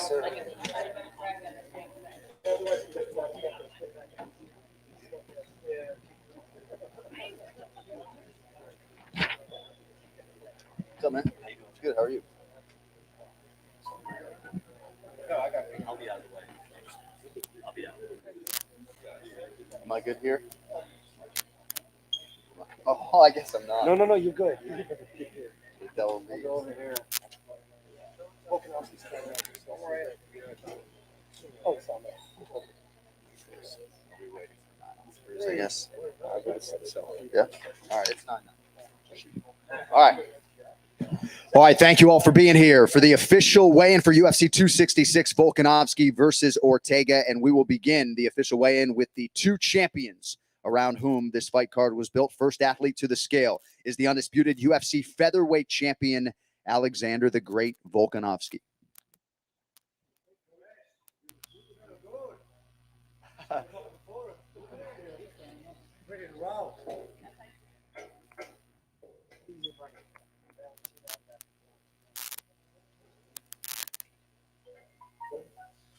Yes, sir. What's up, man? Good. How are you? I'll be out of the way. I'll be out. Am I good here? Oh, I guess I'm not. No, you're good. The devil I'll me. go over here. Volkanovski's camera. Don't worry. Oh, it's on there. I guess. So, Yeah. All right. It's not. All right. All right. Thank you all for being here for the official weigh-in for UFC 266, Volkanovski versus Ortega. And we will begin the official weigh-in with the two champions around whom this fight card was built. First athlete to the scale is the undisputed UFC featherweight champion, Alexander the Great Volkanovski. ready to roll.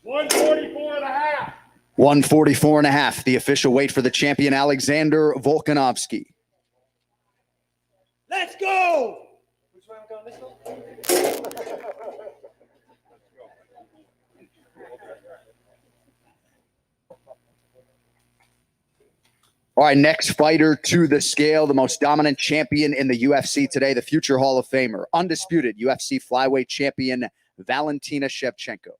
144.5. 144.5, the official weight for the champion, Alexander Volkanovski. Let's go. Which way am I going? This one? All right, next fighter to the scale, the most dominant champion in the UFC today, the future Hall of Famer, undisputed UFC flyweight champion, Valentina Shevchenko.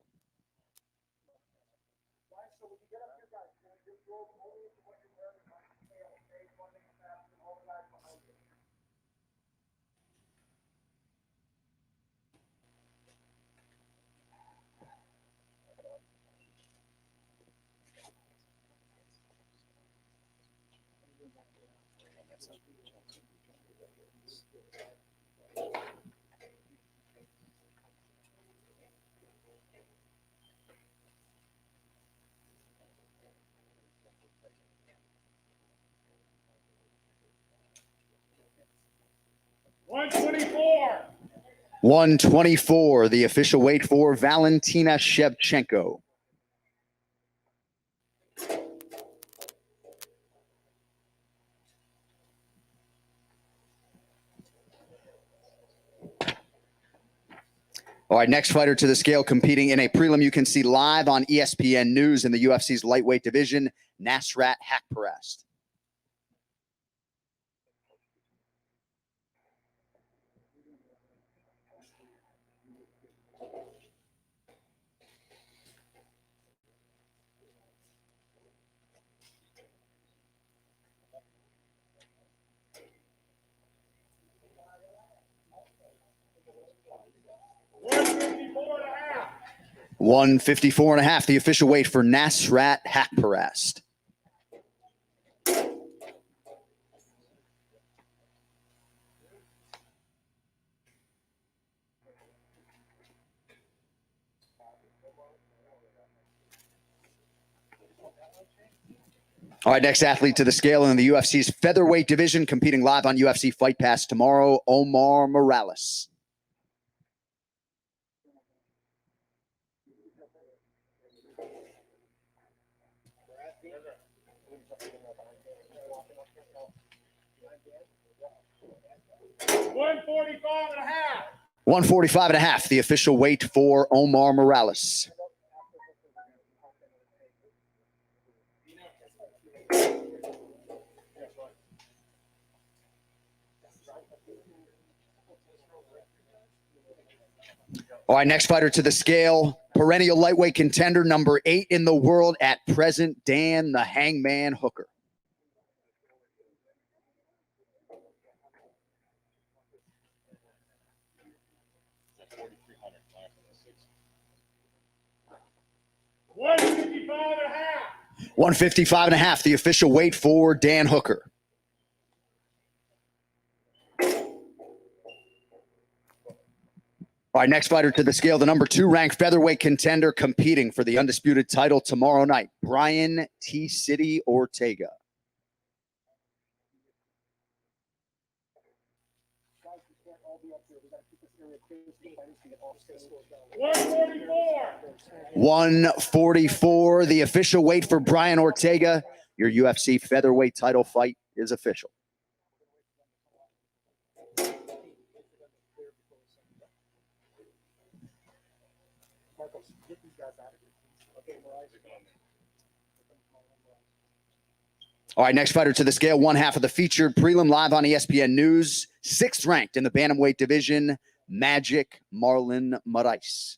$124. 124, the official weight for Valentina Shevchenko. All right, next fighter to the scale, competing in a prelim you can see live on ESPN News in the UFC's lightweight division, Nasrat Haqparast. $154.5, the official weight for Nasrat Haqparast. All right, next athlete to the scale in the UFC's featherweight division, competing live on UFC Fight Pass tomorrow, Omar Morales. $145.5. 145.5, the official weight for Omar Morales. All right, next fighter to the scale, perennial lightweight contender, number 8 in the world at present, Dan the Hangman Hooker. $155.5. 155.5, the official weight for Dan Hooker. All right, next fighter to the scale, the number 2 ranked featherweight contender competing for the undisputed title tomorrow night, Brian T. City Ortega. $144. 144, the official weight for Brian Ortega. Your UFC featherweight title fight is official. All right, next fighter to the scale, one half of the featured prelim live on ESPN News. 6th ranked in the bantamweight division, Magic Marlon Moraes.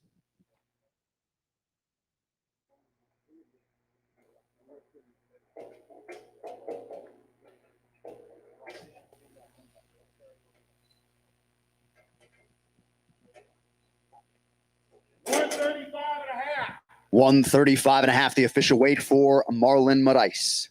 $135.5. 135.5, the official weight for Marlon Moraes.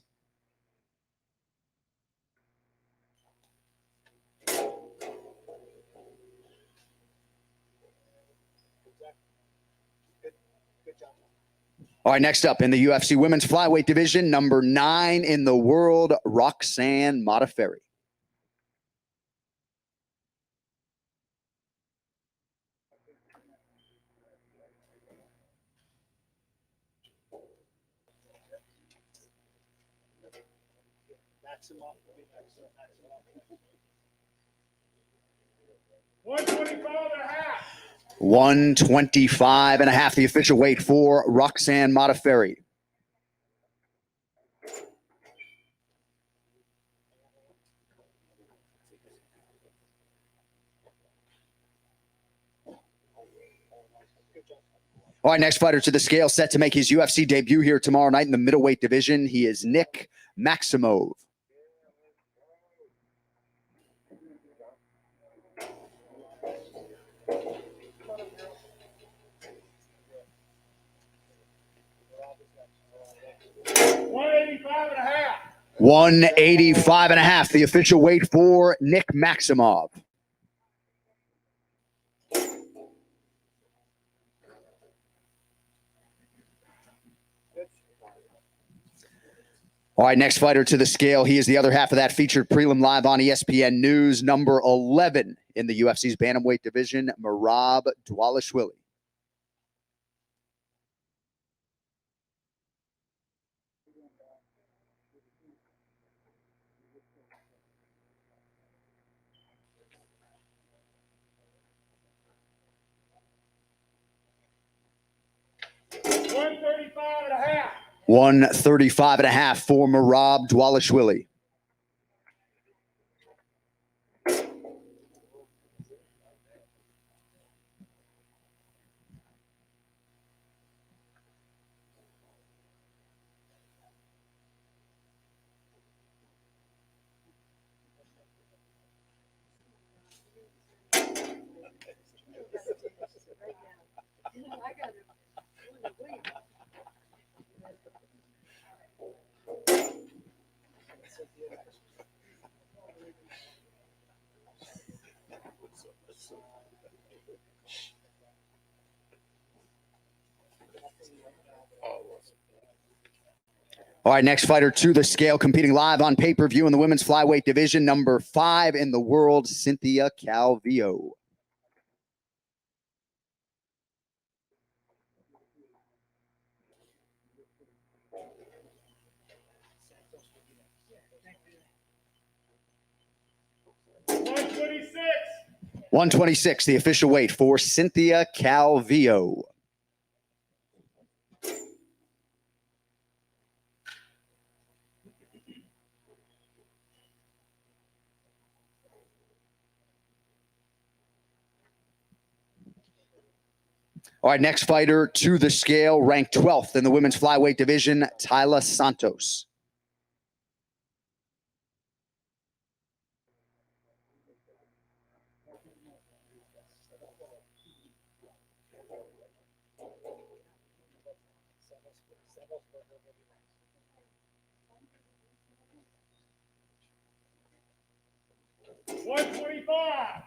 All right, next up in the UFC women's flyweight division, number 9 in the world, Roxanne Modafferi. $125.5. 125.5, the official weight for Roxanne Modafferi. All right, next fighter to the scale, set to make his UFC debut here tomorrow night in the middleweight division. He is Nick Maximov. $185.5. 185.5, the official weight for Nick Maximov. All right, next fighter to the scale. He is the other half of that featured prelim live on ESPN News, number 11 in the UFC's bantamweight division, Merab Dvalishvili. $135.5. 135.5 for Merab Dvalishvili. All right, next fighter to the scale, competing live on pay-per-view in the women's flyweight division, number 5 in the world, Cynthia Calvillo. $126. 126, the official weight for Cynthia Calvillo. All right, next fighter to the scale, ranked 12th in the women's flyweight division, Taila Santos. $125.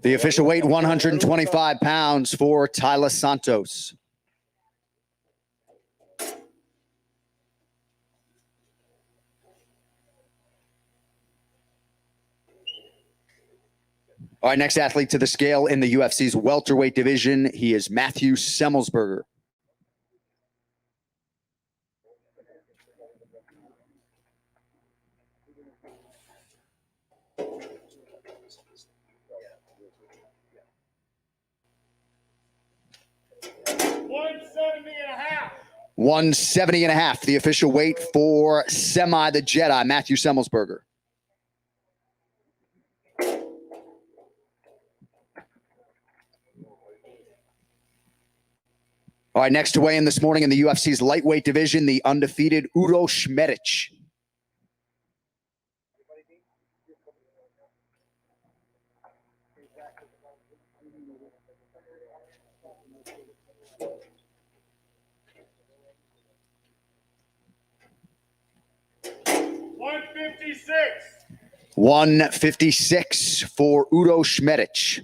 The official weight, 125 pounds for Taila Santos. All right, next athlete to the scale in the UFC's welterweight division, he is Matthew Semmelsberger. 170 and a half, the official weight for Semi the Jedi, Matthew Semmelsberger. All right, next to weigh in this morning in the UFC's lightweight division, the undefeated Udo Šmedić. $156 for Udo Šmedić.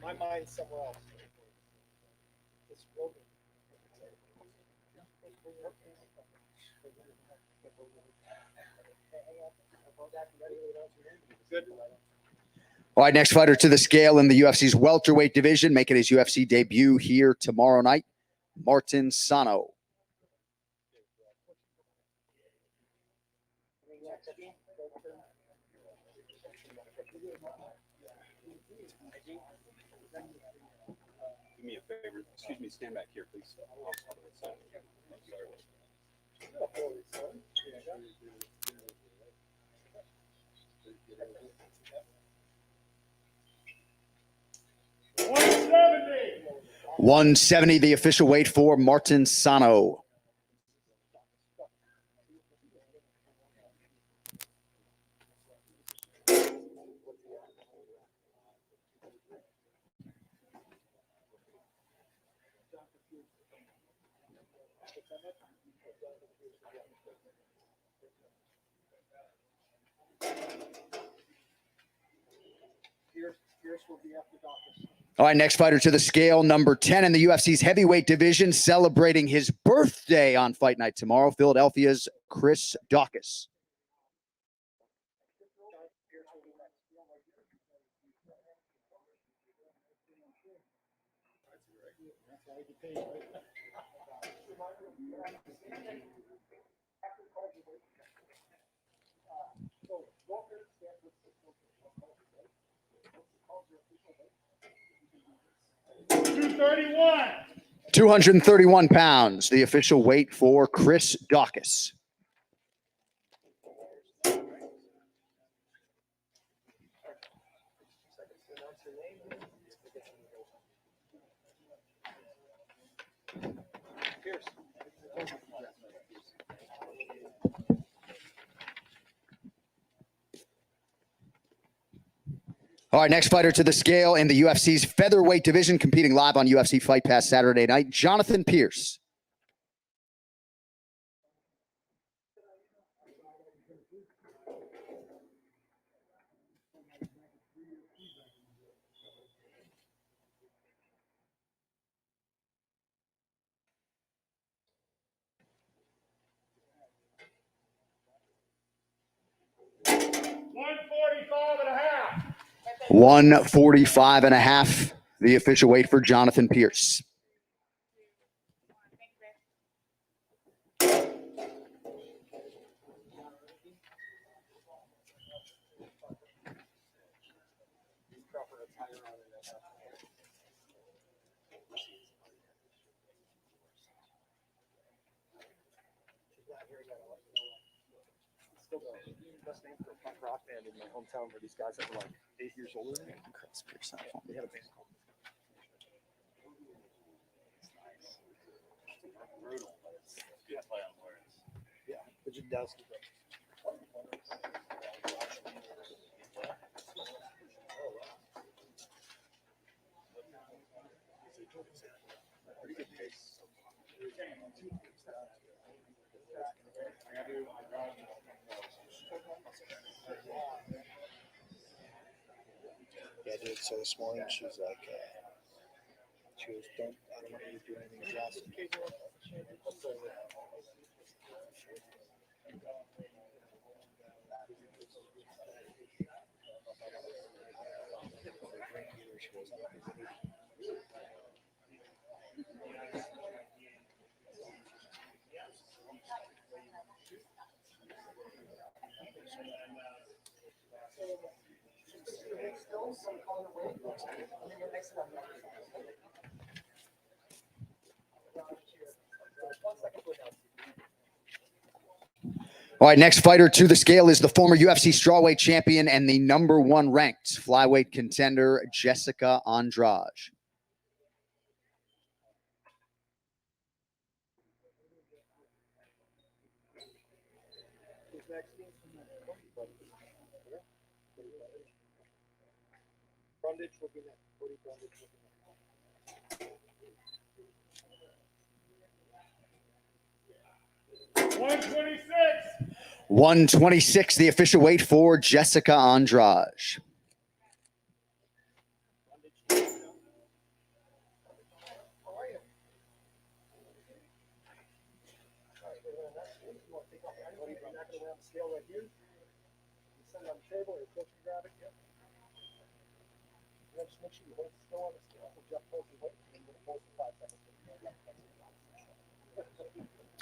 My mind's somewhere else. It's broken. All right, next fighter to the scale in the UFC's welterweight division, making his UFC debut here tomorrow night, Martin Sano. Do me a favor. Excuse me, stand back here, please. $170. 170, the official weight for Martin Sano. Pierce will be after Dawkins. All right, next fighter to the scale, number 10 in the UFC's heavyweight division, celebrating his birthday on fight night tomorrow, Philadelphia's Chris Dawkins. $231. 231 pounds, the official weight for Chris Dawkins. All right, next fighter to the scale in the UFC's featherweight division, competing live on UFC Fight Pass Saturday night, Jonathan Pierce. $145.5. 145 and a half, the official weight for Jonathan Pierce. Best name for a punk rock band in my hometown where these guys that were like 8 years older than me. They had a band called Brutal. Good play on words. the Jadowski. Pretty good pace. Yeah, dude. So this morning she's like, she was, I don't want you to do anything drastic. All right, next fighter to the scale is the former UFC strawweight champion and the #1 ranked flyweight contender, Jessica Andrade. Brundage will be next. Cody Brundage will be next. 126. 126, the official weight for Jessica Andrade.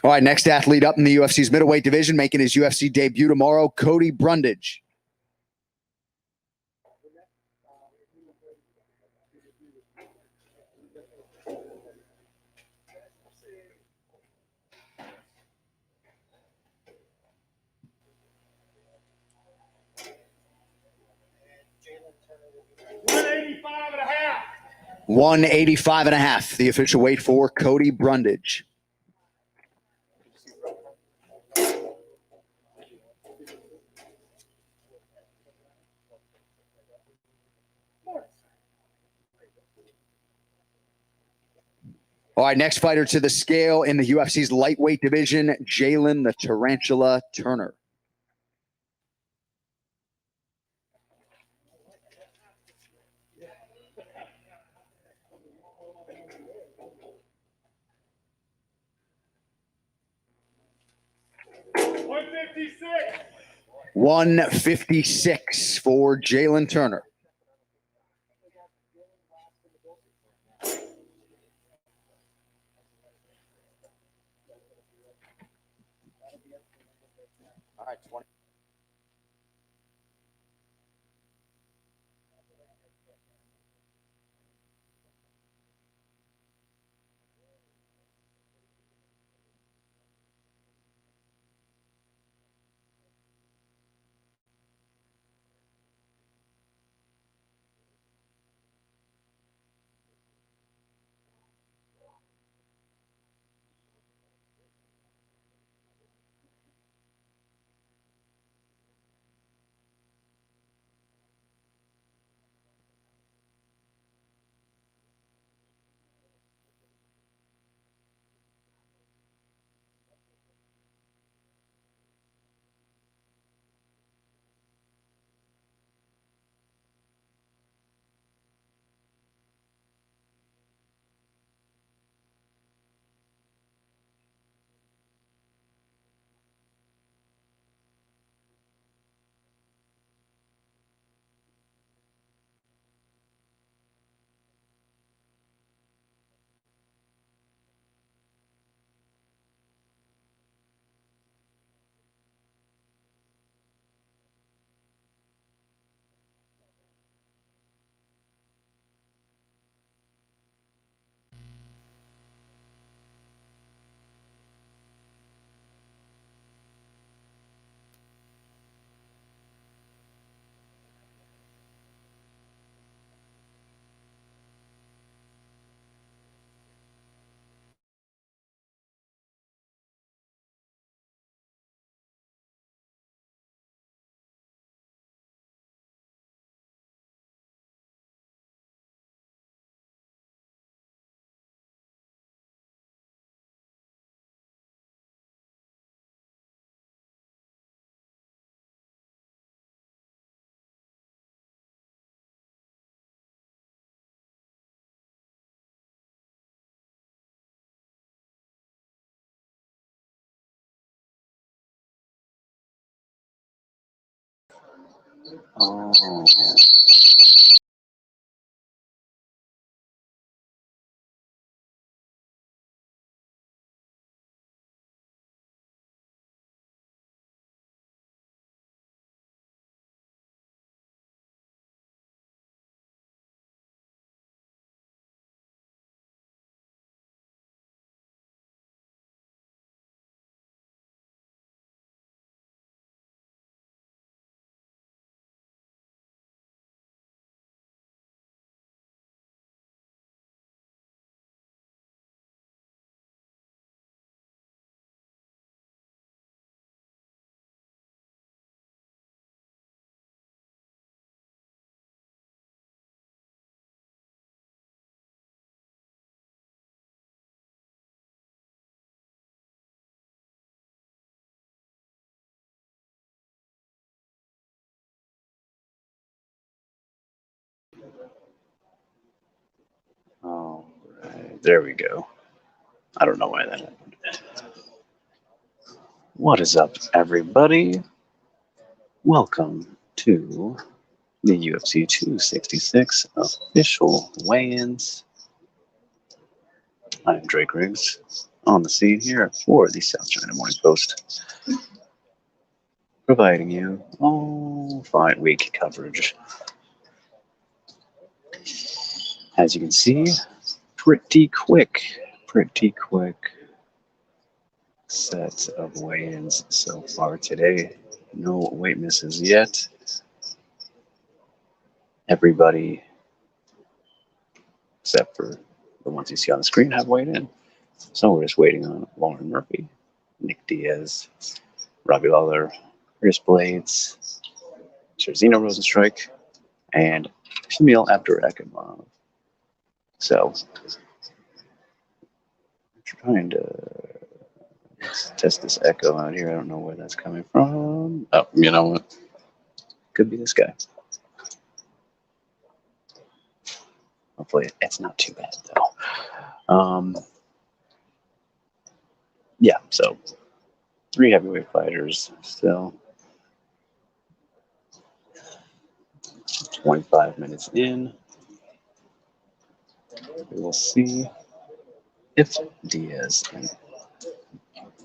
All right, next athlete up in the UFC's middleweight division, making his UFC debut tomorrow, Cody Brundage. $185 and a half. 185 and a half, the official weight for Cody Brundage. All right, next fighter to the scale in the UFC's lightweight division, Jalen the Tarantula Turner. $156. 156 for Jalen Turner. All right, 20. There we go. I don't know why that happened. What is up, everybody? Welcome to the UFC 266 official weigh-ins. I'm Drake Riggs, on the scene here for the South China Morning Post, providing you all fight week coverage. As you can see, pretty quick set of weigh-ins so far today. No weight misses yet. Everybody, except for the ones you see on the screen, have weighed in. So we're just waiting on Lauren Murphy, Nick Diaz, Robbie Lawler, Chris Blades, Scherzino Rosenstrike, and Shamil Abdurakhimov. So, trying to test this echo out here. I don't know where that's coming from. Oh, you know what? Could be this guy. Hopefully it's not too bad though. Yeah, so 3 heavyweight fighters still. 25 minutes in. We will see if Diaz, and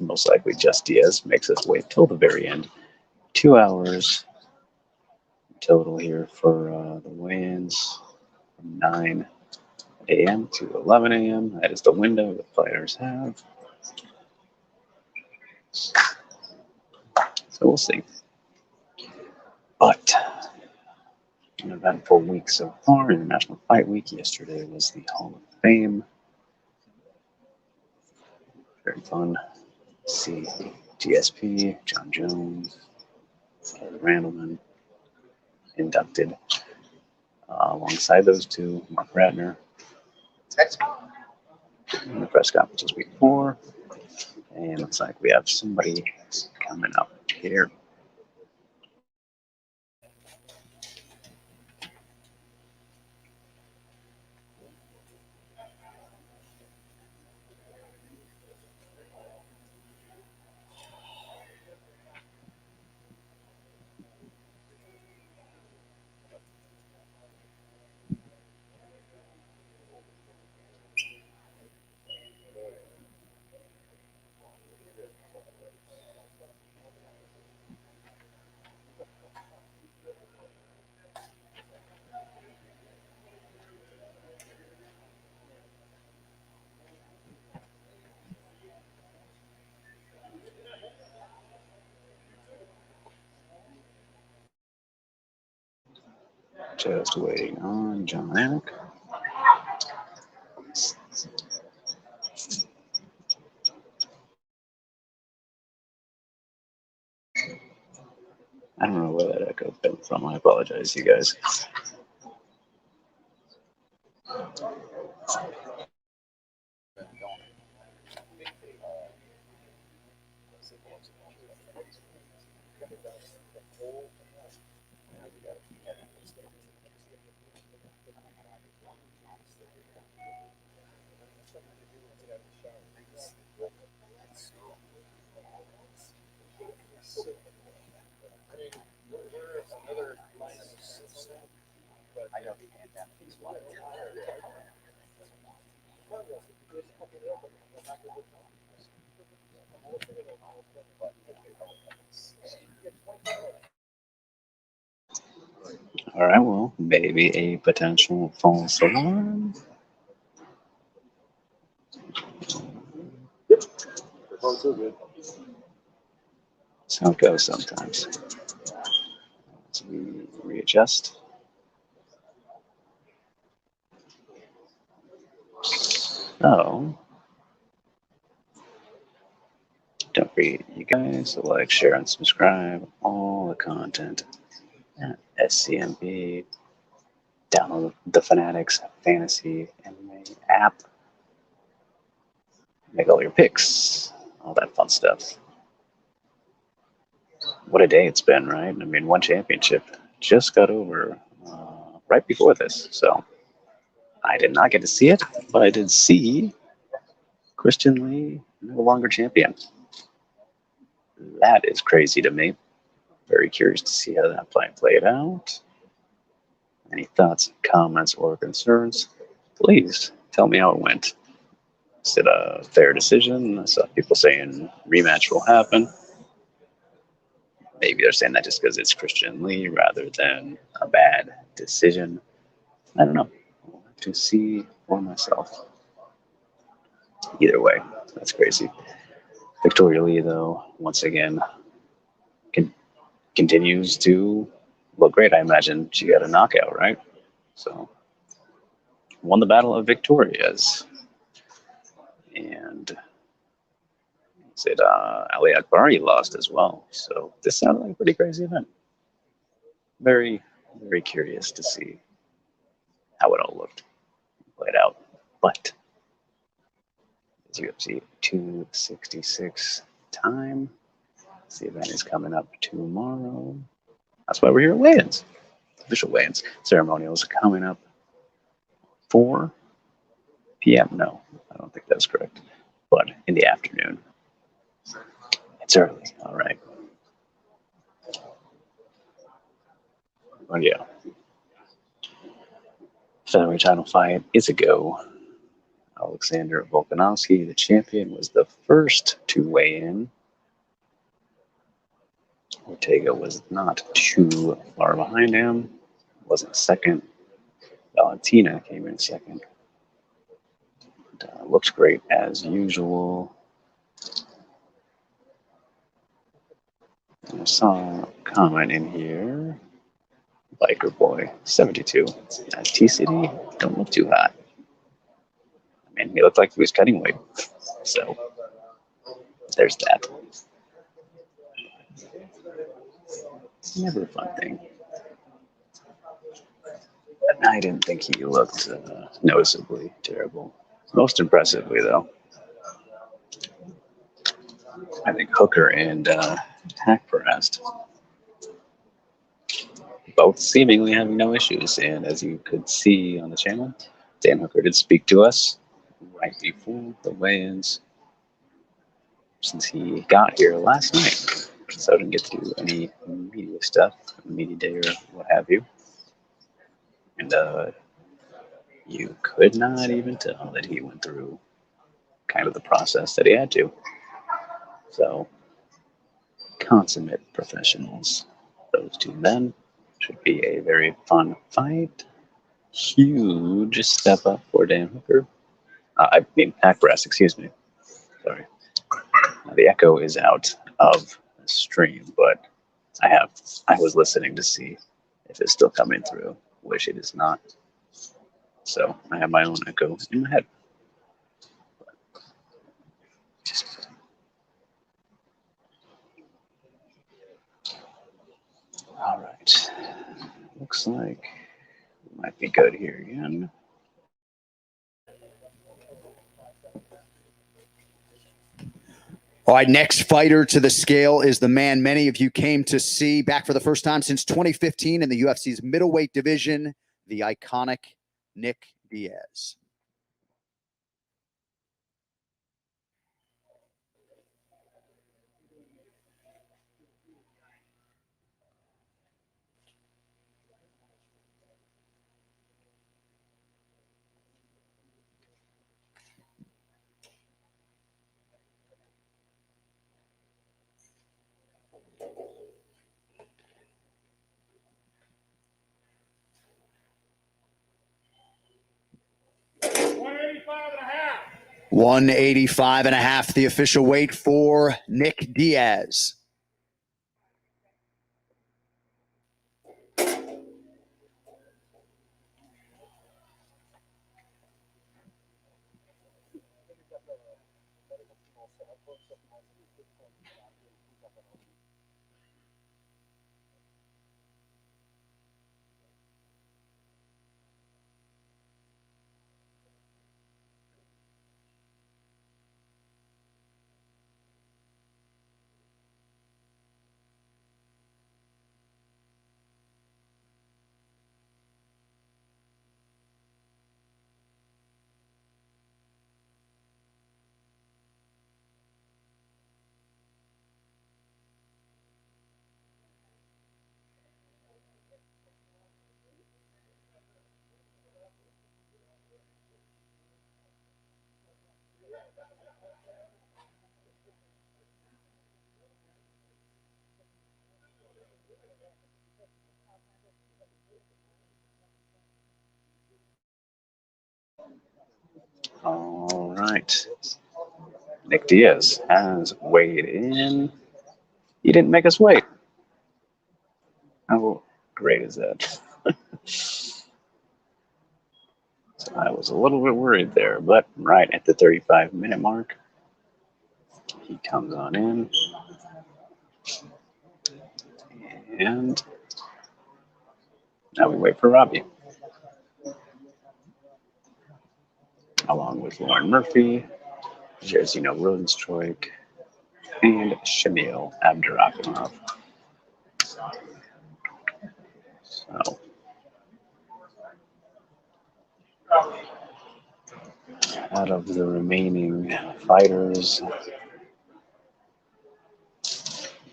most likely just Diaz, makes us wait till the very end. 2 hours total here for the weigh-ins from 9 a.m. to 11 a.m. That is the window the fighters have. So we'll see. But an eventful week so far. International Fight Week. Yesterday was the Hall of Fame. Very fun to see GSP, John Jones, Randleman inducted. Alongside those two, Mark Ratner in the press conferences week 4. And looks like we have somebody coming up here. Just waiting on John Anik. I don't know where that echo came from. I apologize, you guys. All right, well, maybe a potential false alarm. That's how it goes sometimes. So we readjust. So, don't forget, you guys, to like, share, and subscribe all the content at SCMP. Download the Fanatics Fantasy MMA app. Make all your picks, all that fun stuff. What a day it's been, right? I mean, one championship just got over right before this. So I did not get to see it, but I did see Christian Lee no longer champion. That is crazy to me. Very curious to see how that fight played out. Any thoughts, comments, or concerns? Please tell me how it went. Is it a fair decision? I saw people saying rematch will happen. Maybe they're saying that just because it's Christian Lee rather than a bad decision. I don't know. I'll have to see for myself. Either way, that's crazy. Victoria Lee, though, once again, continues to look great. I imagine she got a knockout, right? So, won the Battle of Victorias. And said Ali Akbari lost as well. So, this sounded like a pretty crazy event. Very, very curious to see how it all looked played out. But it's UFC 266 time. The event is coming up tomorrow. That's why we're here at weigh-ins. Official weigh-ins. Ceremonials coming up 4 p.m. No, I don't think that's correct. But in the afternoon. It's early. All right. But yeah. Featherweight title fight is a go. Alexander Volkanovski, the champion, was the first to weigh in. Ortega was not too far behind him. Wasn't second. Valentina came in second. Looks great as usual. I saw a comment in here. Biker Boy 72. T-City don't look too hot. I mean, he looked like he was cutting weight. So, there's that. Never a fun thing. I didn't think he looked noticeably terrible. Most impressively, though, I think Hooker and Hack pressed. Both seemingly having no issues. And as you could see on the channel, Dan Hooker did speak to us right before the weigh-ins since he got here last night. So I didn't get to do any media stuff, media day or what have you. And you could not even tell that he went through kind of the process that he had to. So, consummate professionals. Those two men. Should be a very fun fight. Huge step up for Dan Hooker. I mean, Hack Brass, excuse me. Sorry. The echo is out of the stream, but I was listening to see if it's still coming through, which it is not. So I have my own echo in my head. All right. Looks like we might be good here again. All right, next fighter to the scale is the man many of you came to see back for the first time since 2015 in the UFC's middleweight division, the iconic Nick Diaz. $185 and a half, the official weight for Nick Diaz. right. Nick Diaz has weighed in. He didn't make us wait. How great is that? So I was a little bit worried there, but right at the 35-minute mark, he comes on in. And now we wait for Robbie. Along with Lauren Murphy, Jairzinho Rosenstruik, and Shamil Abdurakhimov. So, out of the remaining fighters,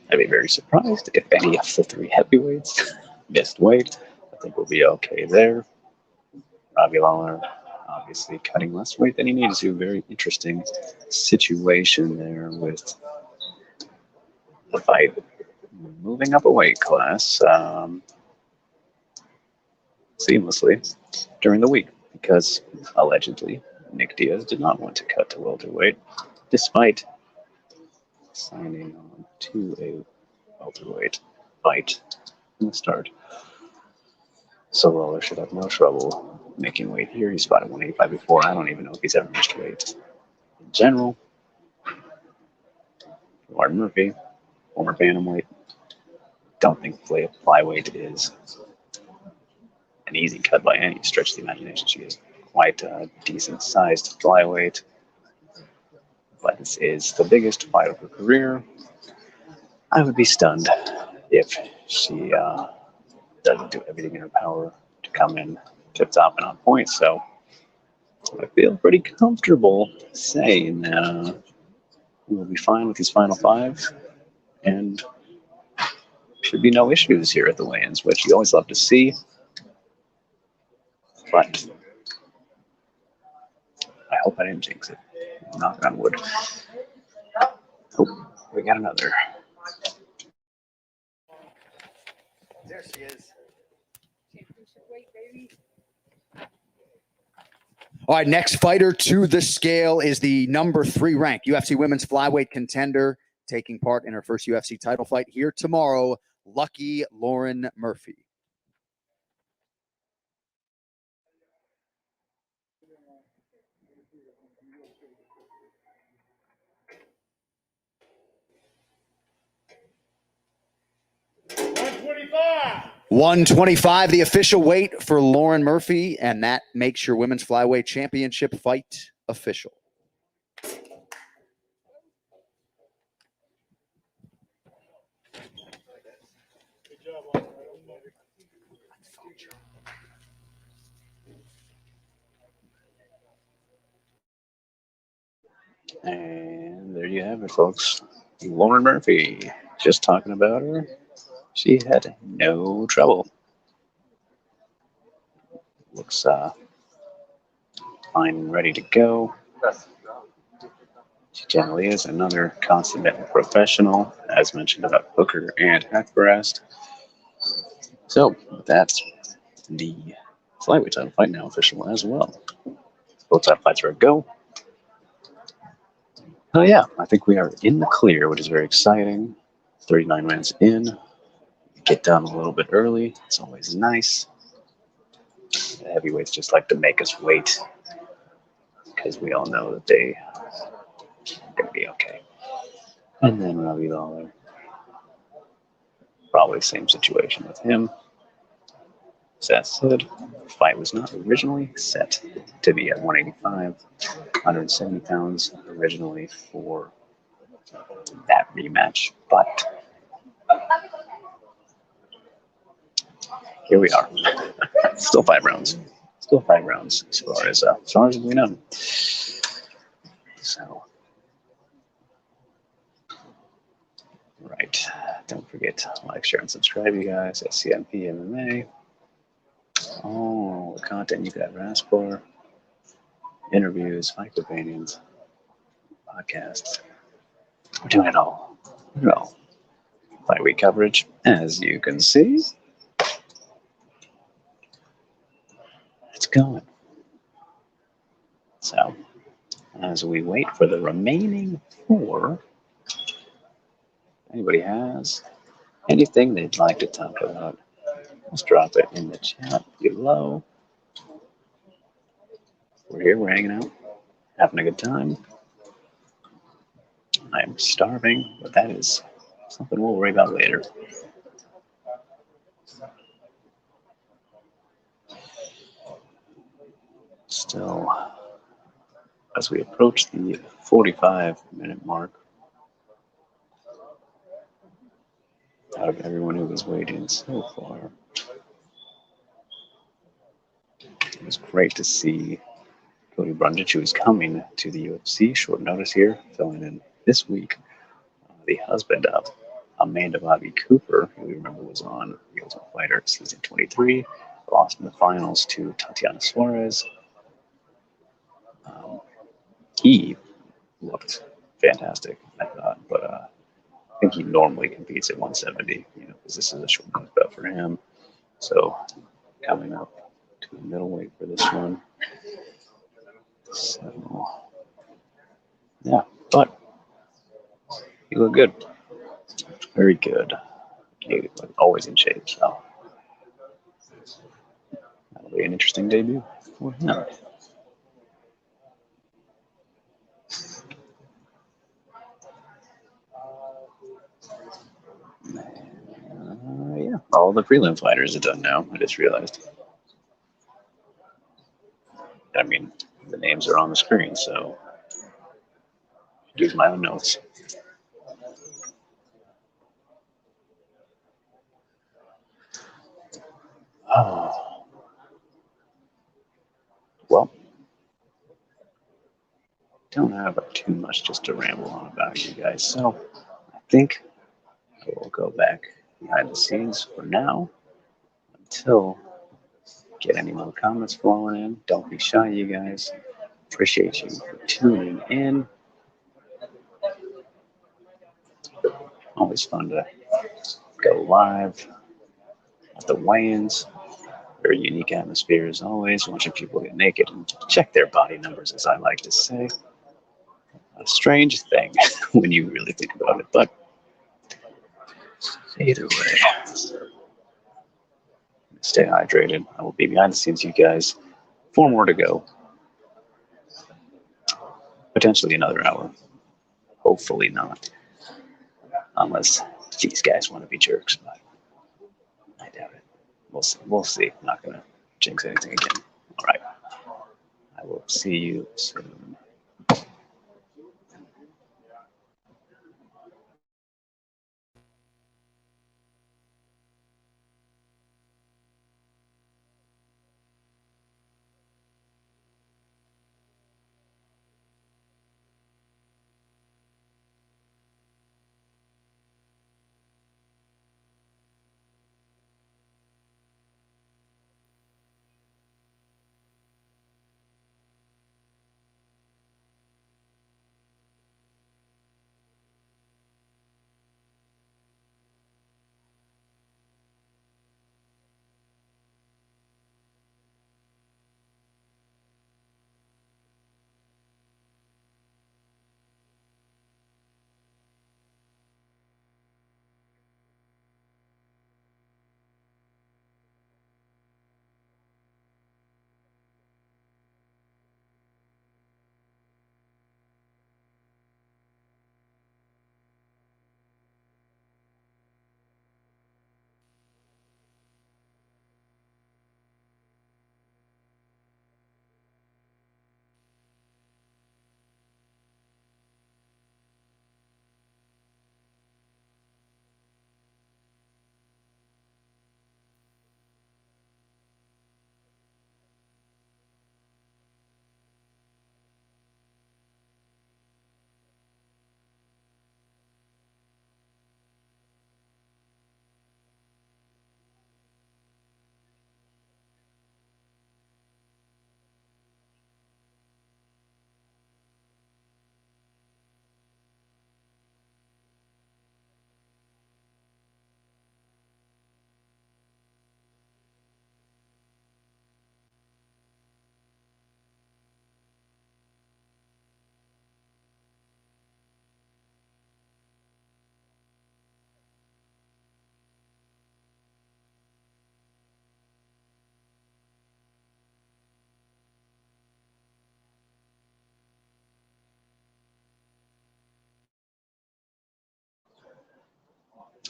I'd be very surprised if any of the three heavyweights missed weight. I think we'll be okay there. Robbie Lawler, obviously cutting less weight than he needs to. Very interesting situation there with the fight moving up a weight class seamlessly during the week because allegedly Nick Diaz did not want to cut to welterweight despite signing on to a welterweight fight in the start. So Lawler should have no trouble making weight here. He's fought at 185 before. I don't even know if he's ever missed weight. In general, Lauren Murphy, former bantamweight, don't think flyweight is an easy cut by any stretch of the imagination. She is quite a decent-sized flyweight, but this is the biggest fight of her career. I would be stunned if she doesn't do everything in her power to come in tip-top and on point. So I feel pretty comfortable saying that we'll be fine with these final five, and should be no issues here at the weigh-ins, which you always love to see. But I hope I didn't jinx it. Knock on wood. Oh, we got another. There she is. All right, next fighter to the scale is the number 3 ranked UFC women's flyweight contender taking part in her first UFC title fight here tomorrow, Lucky Lauren Murphy. $125, the official weight for Lauren Murphy, and that makes your women's flyweight championship fight official. And there you have it, folks. Lauren Murphy. Just talking about her. She had no trouble. Looks fine and ready to go. She generally is another consummate professional, as mentioned about Hooker and Hackbrast. So that's the flyweight title fight now official as well. Both title fights are a go. Oh yeah, I think we are in the clear, which is very exciting. 39 minutes in. Get done a little bit early. It's always nice. The heavyweights just like to make us wait because we all know that they're going to be okay. And then Robbie Lawler. Probably the same situation with him. As that said, the fight was not originally set to be at 185, 170 pounds originally for that rematch, but here we are. Still 5 rounds. Still 5 rounds as far as we know. So, right. Don't forget to like, share, and subscribe, you guys. SCMP MMA. All the content you got asked for. Interviews, fight opinions, podcasts. We're doing it all. We're doing it all. Fight week coverage, as you can see. It's going. So, as we wait for the remaining 4. Anybody has anything they'd like to talk about, just drop it in the chat below. We're here, we're hanging out, having a good time. I'm starving, but that is something we'll worry about later. Still, as we approach the 45-minute mark, out of everyone who was waiting so far, it was great to see Cody Brundage, who is coming to the UFC, short notice here, filling in this week. The husband of Amanda Bobby Cooper, who we remember was on The Ultimate Fighter season 23, lost in the finals to Tatiana Suarez. He looked fantastic, I thought, but I think he normally competes at 170, because this is a short notice bout for him. So coming up to the middleweight for this one. So yeah, but he looked good, very good. He was always in shape, so that'll be an interesting debut for him. Yeah, all the prelim fighters are done now. I just realized. I mean, the names are on the screen, so use my own notes. Oh. Well, don't have too much just to ramble on about, you guys. So I think I will go back behind the scenes for now until get any more comments flowing in. Don't be shy, you guys. Appreciate you for tuning in. Always fun to go live at the weigh-ins. Very unique atmosphere as always, watching people get naked and check their body numbers, as I like to say. A strange thing when you really think about it, but either way, stay hydrated. I will be behind the scenes, you guys. 4 more to go. Potentially another hour. Hopefully not. Unless these guys want to be jerks, but I doubt it. We'll see. We'll see. Not going to jinx anything again. All right. I will see you soon.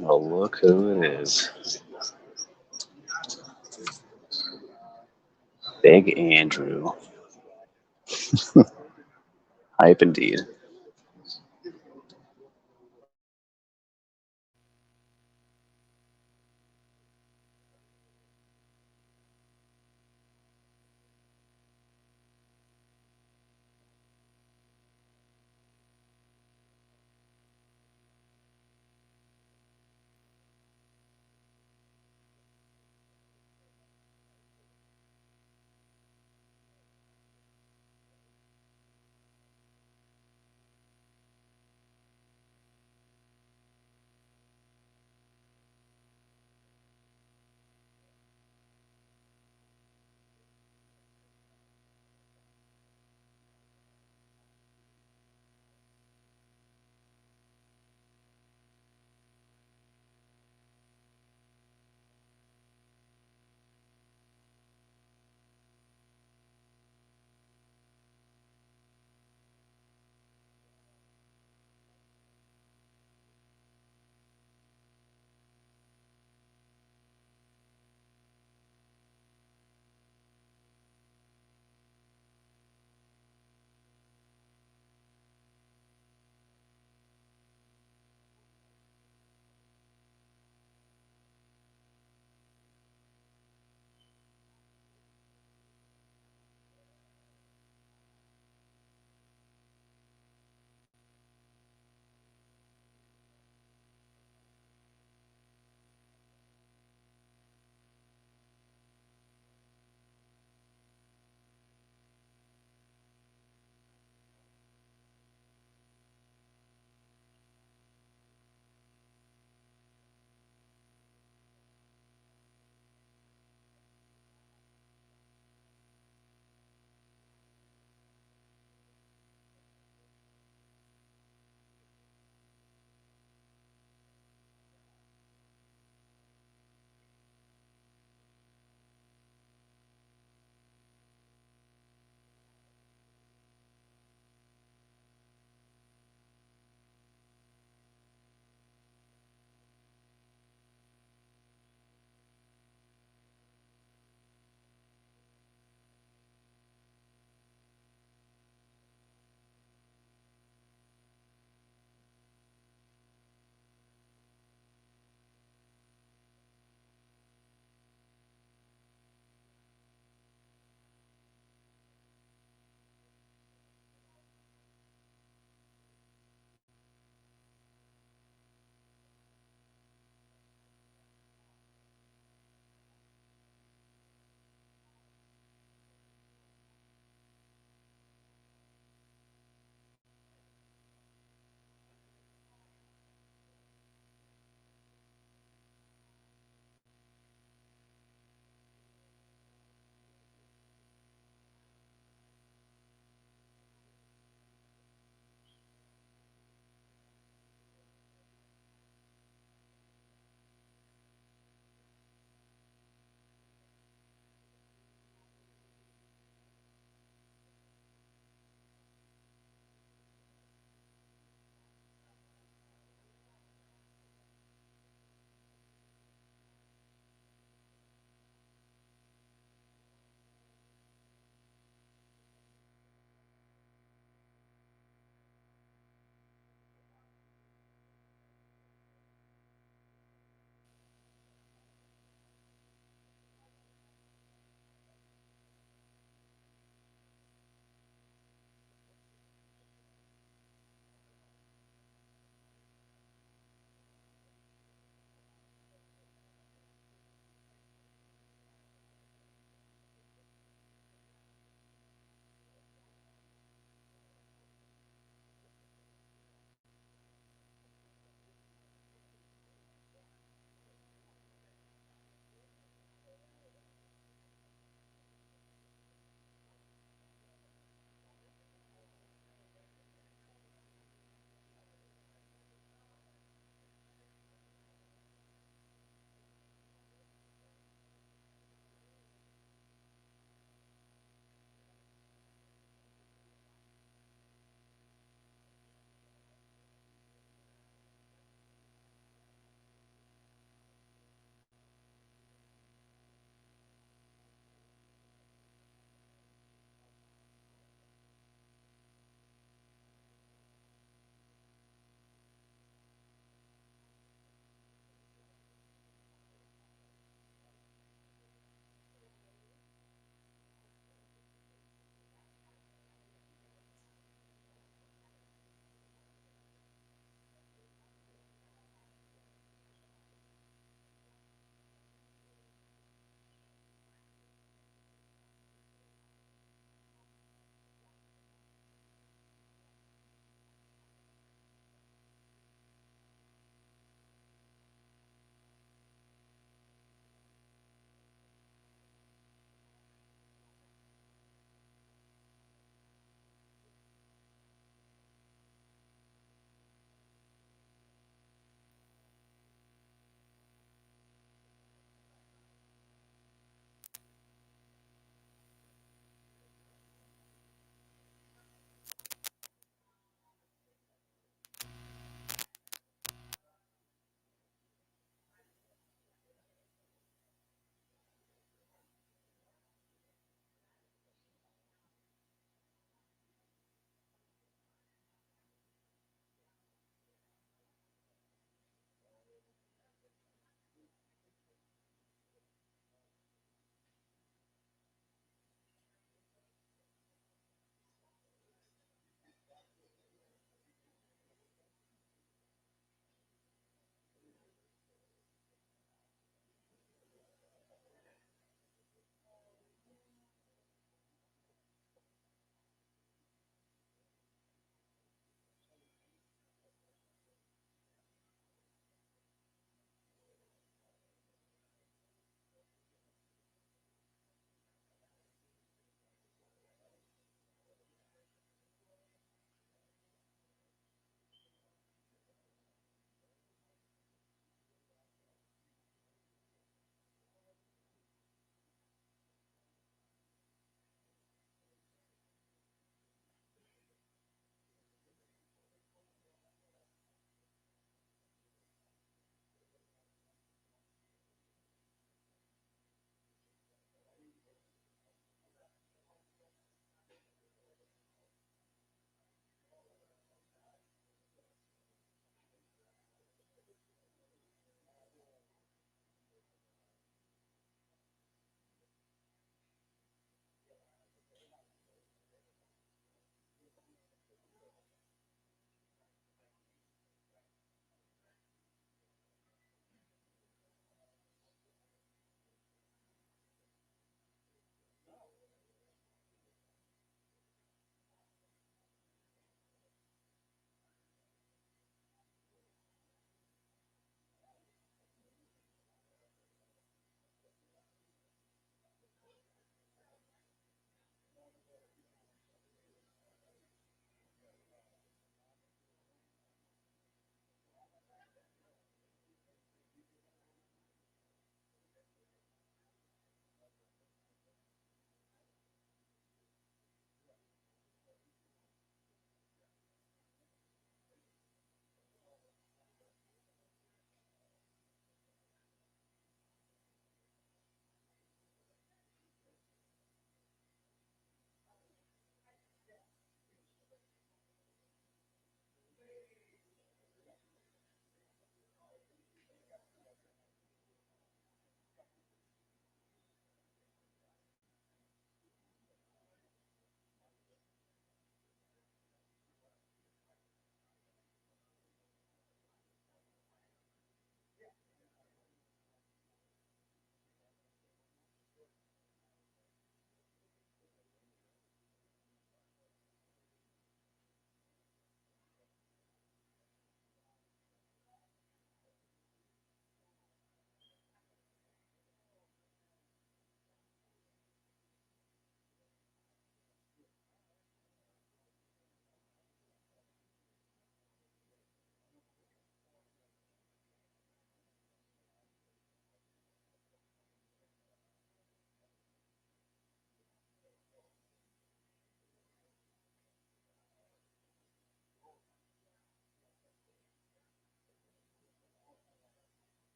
Oh, look who it is. Big Andrew. Hype indeed.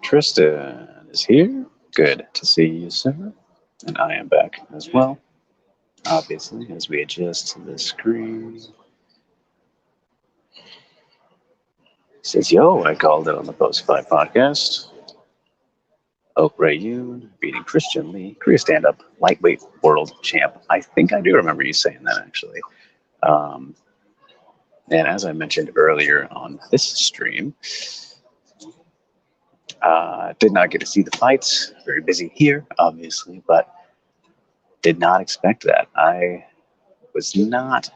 Tristan is here. Good to see you, sir. And I am back as well. Obviously, as we adjust the screen. He says, yo, I called it on the post-fight podcast. Oak Ray Yoon beating Christian Lee, Korea stand-up lightweight world champ. I think I do remember you saying that, actually. And as I mentioned earlier on this stream, did not get to see the fights. Very busy here, obviously, but did not expect that. I was not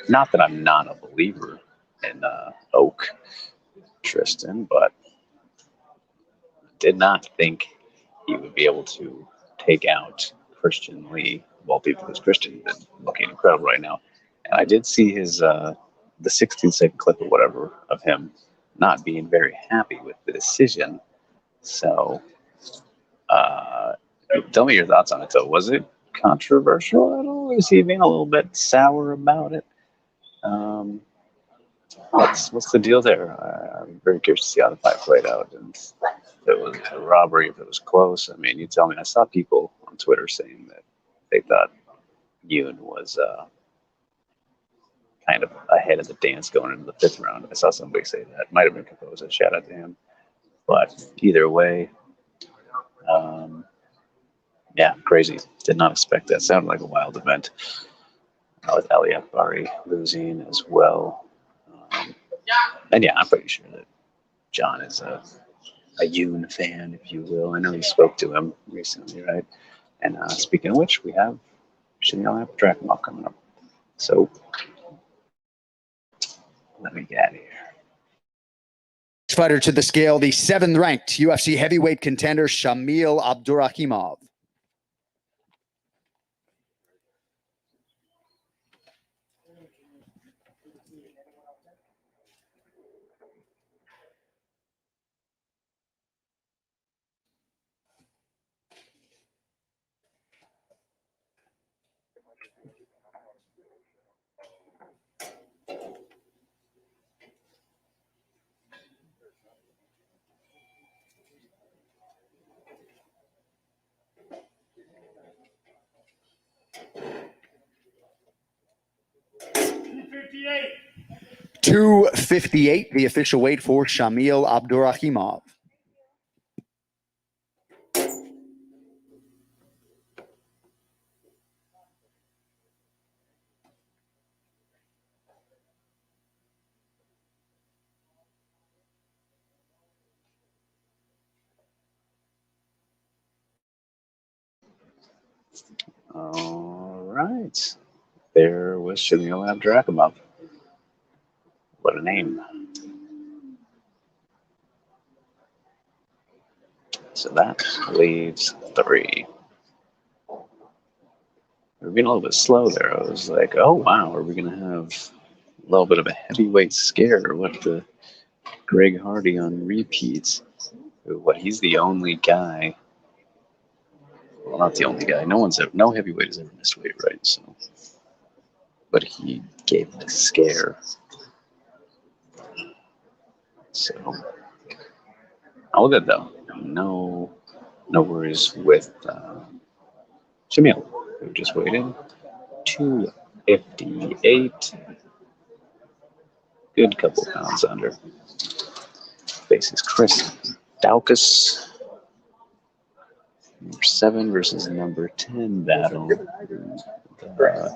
that I'm not a believer in Oak Tristan, but did not think he would be able to take out Christian Lee. Well, because Christian is looking incredible right now. And I did see his the 16-second clip or whatever of him not being very happy with the decision. So, tell me your thoughts on it, though. Was it controversial at all? Is he being a little bit sour about it? What's the deal there? I'm very curious to see how the fight played out, and if it was a robbery, if it was close. I mean, you tell me. I saw people on Twitter saying that they thought Yoon was kind of ahead of the dance going into the 5th round. I saw somebody say that. Might have been Composa. Shout out to him. But either way, yeah, crazy. Did not expect that. Sounded like a wild event. With Ali Akbari losing as well. And yeah, I'm pretty sure that John is a Yoon fan, if you will. I know you spoke to him recently, right? And speaking of which, we have Shamil Abdurakhimov coming up. So let me get out of here. Fighter to the scale, the 7th-ranked UFC heavyweight contender, Shamil Abdurakhimov. .258, the official weight for Shamil Abdurakhimov. All right. There was Shamil Abdurakhimov. What a name. So that leaves 3. We're being a little bit slow there. I was like, oh, wow, are we going to have a little bit of a heavyweight scare with the Greg Hardy on repeats? What, he's the only guy. Well, not the only guy. No heavyweight has ever missed weight, right? So, but he gave it a scare. So, all good though. No worries with Shamil, who just weighed in 258. Good couple pounds under. Faces Chris Daukus. Number 7 versus number 10 battle.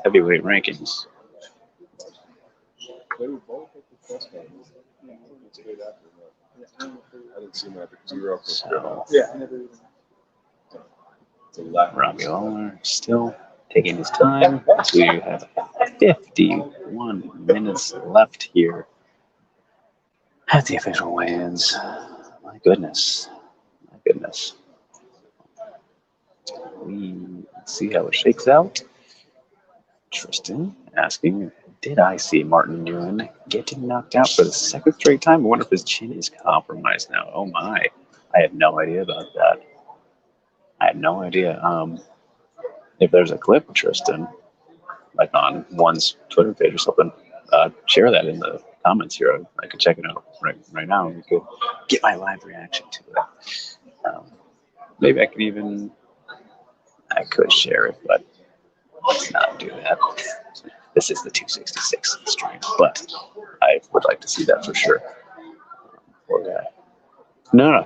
Heavyweight rankings. They were both at the press conference. I didn't see that because you were up So, yeah. Robbie Lawler still taking his time. We have 51 minutes left here at the official weigh-ins. My goodness. Let's see how it shakes out. Tristan asking, did I see Martin Nguyen getting knocked out for the 2nd straight time? I wonder if his chin is compromised now. Oh my. I have no idea about that. I have no idea. If there's a clip, Tristan, like on one's Twitter page or something, share that in the comments here. I could check it out right now. You could get my live reaction to it. Maybe I could share it, but let's not do that. This is the 266 stream, but I would like to see that for sure. Poor guy. No,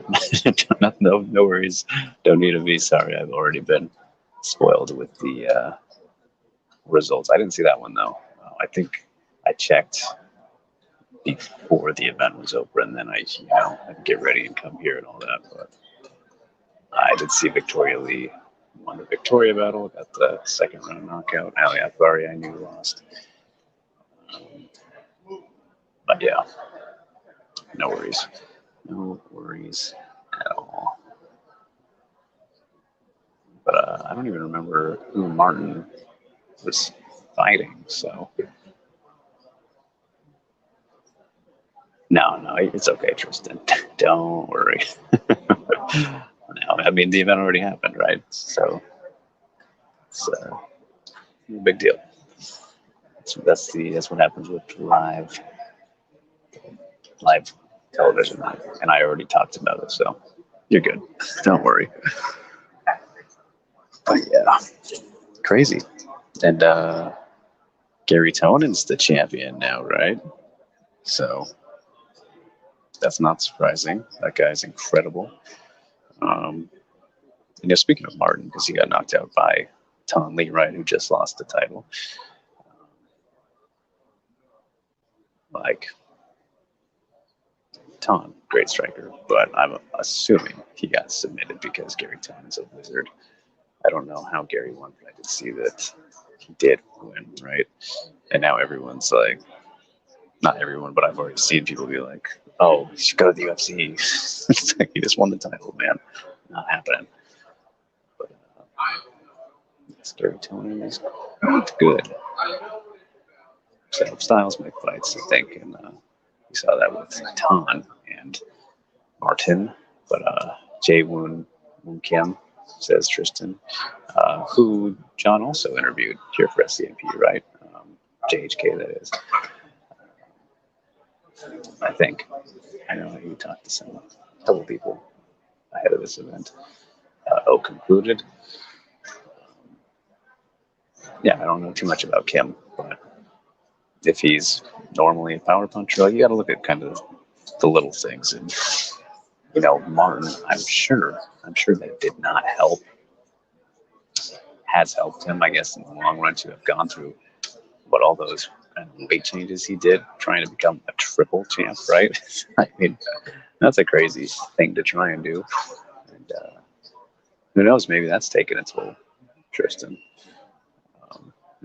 no worries. Don't need to be sorry. I've already been spoiled with the results. I didn't see that one though. I think I checked before the event was over, and then I'd get ready and come here and all that. But I did see Victoria Lee won the Victoria battle, got the second round knockout. Ali Akbari, I knew lost. But yeah, no worries. No worries at all. But I don't even remember who Martin was fighting, so. No, it's okay, Tristan. Don't worry. No, I mean, the event already happened, right? So it's no big deal. That's what happens with live television, and I already talked about it, so you're good. Don't worry. But yeah, crazy. And Gary Tonen's the champion now, right? So that's not surprising. That guy's incredible. Speaking of Martin, because he got knocked out by Ton Lee, right, who just lost the title. Like, Ton, great striker, but I'm assuming he got submitted because Gary Ton is a wizard. I don't know how Gary won, but I did see that he did win, right? And now everyone's like, not everyone, but I've already seen people be like, oh, you should go to the UFC. It's like, he just won the title, man. Not happening. But Gary Tonin is quite good. Styles make fights, I think, and we saw that with Ton and Martin. But Jae-Woon Kim, says Tristan, who John also interviewed here for SCMP, right? JHK, that is. I think. I know he talked to some couple people ahead of this event. Concluded. Yeah, I don't know too much about Kim, but if he's normally a power puncher, you got to look at kind of the little things. And Martin, I'm sure that did not help. Has helped him, I guess, in the long run to have gone through all those weight changes he did, trying to become a triple champ, right? I mean, that's a crazy thing to try and do. And who knows? Maybe that's taken its toll, Tristan.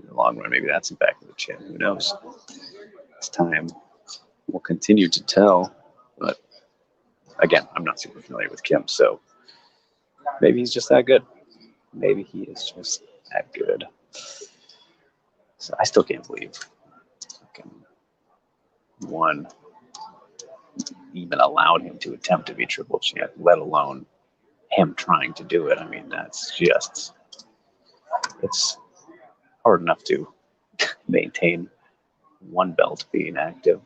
In the long run, maybe that's impacted the chin. Who knows? This time will continue to tell. But again, I'm not super familiar with Kim, so maybe he's just that good. Maybe he is just that good. So I still can't believe one even allowed him to attempt to be triple champ, let alone him trying to do it. I mean, it's hard enough to maintain one belt being active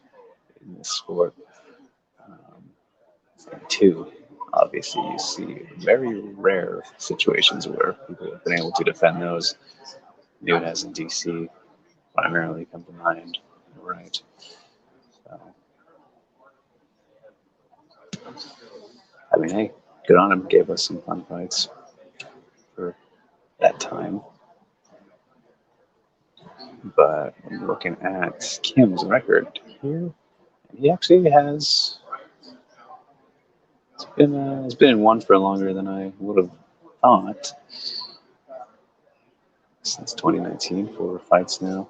in this sport. And two, obviously, you see very rare situations where people have been able to defend those. Nunez in DC primarily come to mind, right? So, I mean, hey, good on him. Gave us some fun fights for that time. But I'm looking at Kim's record here. He actually has. It's been in one for longer than I would have thought. Since 2019, 4 fights now.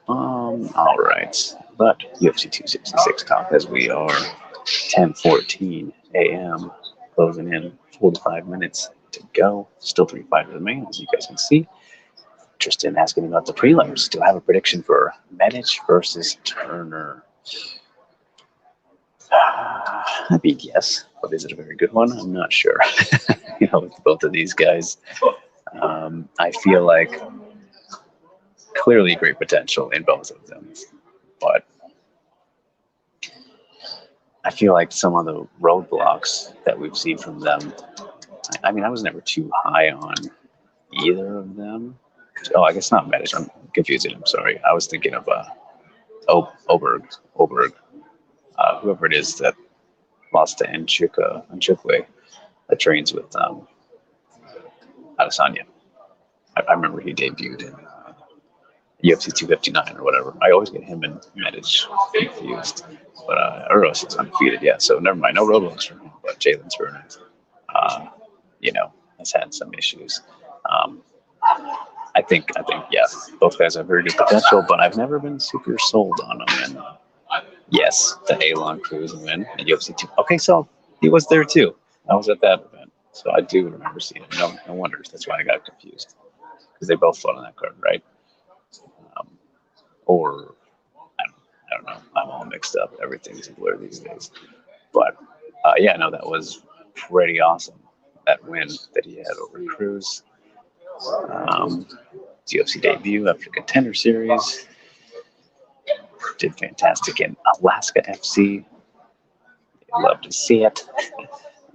All right, but UFC 266 comp as we are 10:14 a.m. closing in 45 minutes to go. Still 3 fights remain, as you guys can see. Tristan asking about the prelims. Do I have a prediction for Medic versus Turner? I mean, yes, but is it a very good one? I'm not sure. With both of these guys, I feel like clearly great potential in both of them. But I feel like some of the roadblocks that we've seen from them, I mean, I was never too high on either of them. Oh, I guess not Medic. I'm confusing. I'm sorry. I was thinking of Oberg, whoever it is that lost to Nchukwe that trains with Adesanya. I remember he debuted in UFC 259 or whatever. I always get him and Medic confused. But Eros is undefeated, yeah. So never mind, no roadblocks for him. But Jalen Spurnet, has had some issues. I think, yeah, both guys have very good potential, but I've never been super sold on them. And yes, the Alon Cruz win at UFC 2. Okay, so he was there too. I was at that event, so I do remember seeing him. No wonder. That's why I got confused, because they both fought on that card, right? Or I don't know. I'm all mixed up. Everything's a blur these days. But yeah, no, that was pretty awesome. That win that he had over Cruz. UFC debut after Contender Series. Did fantastic in Alaska FC. Love to see it.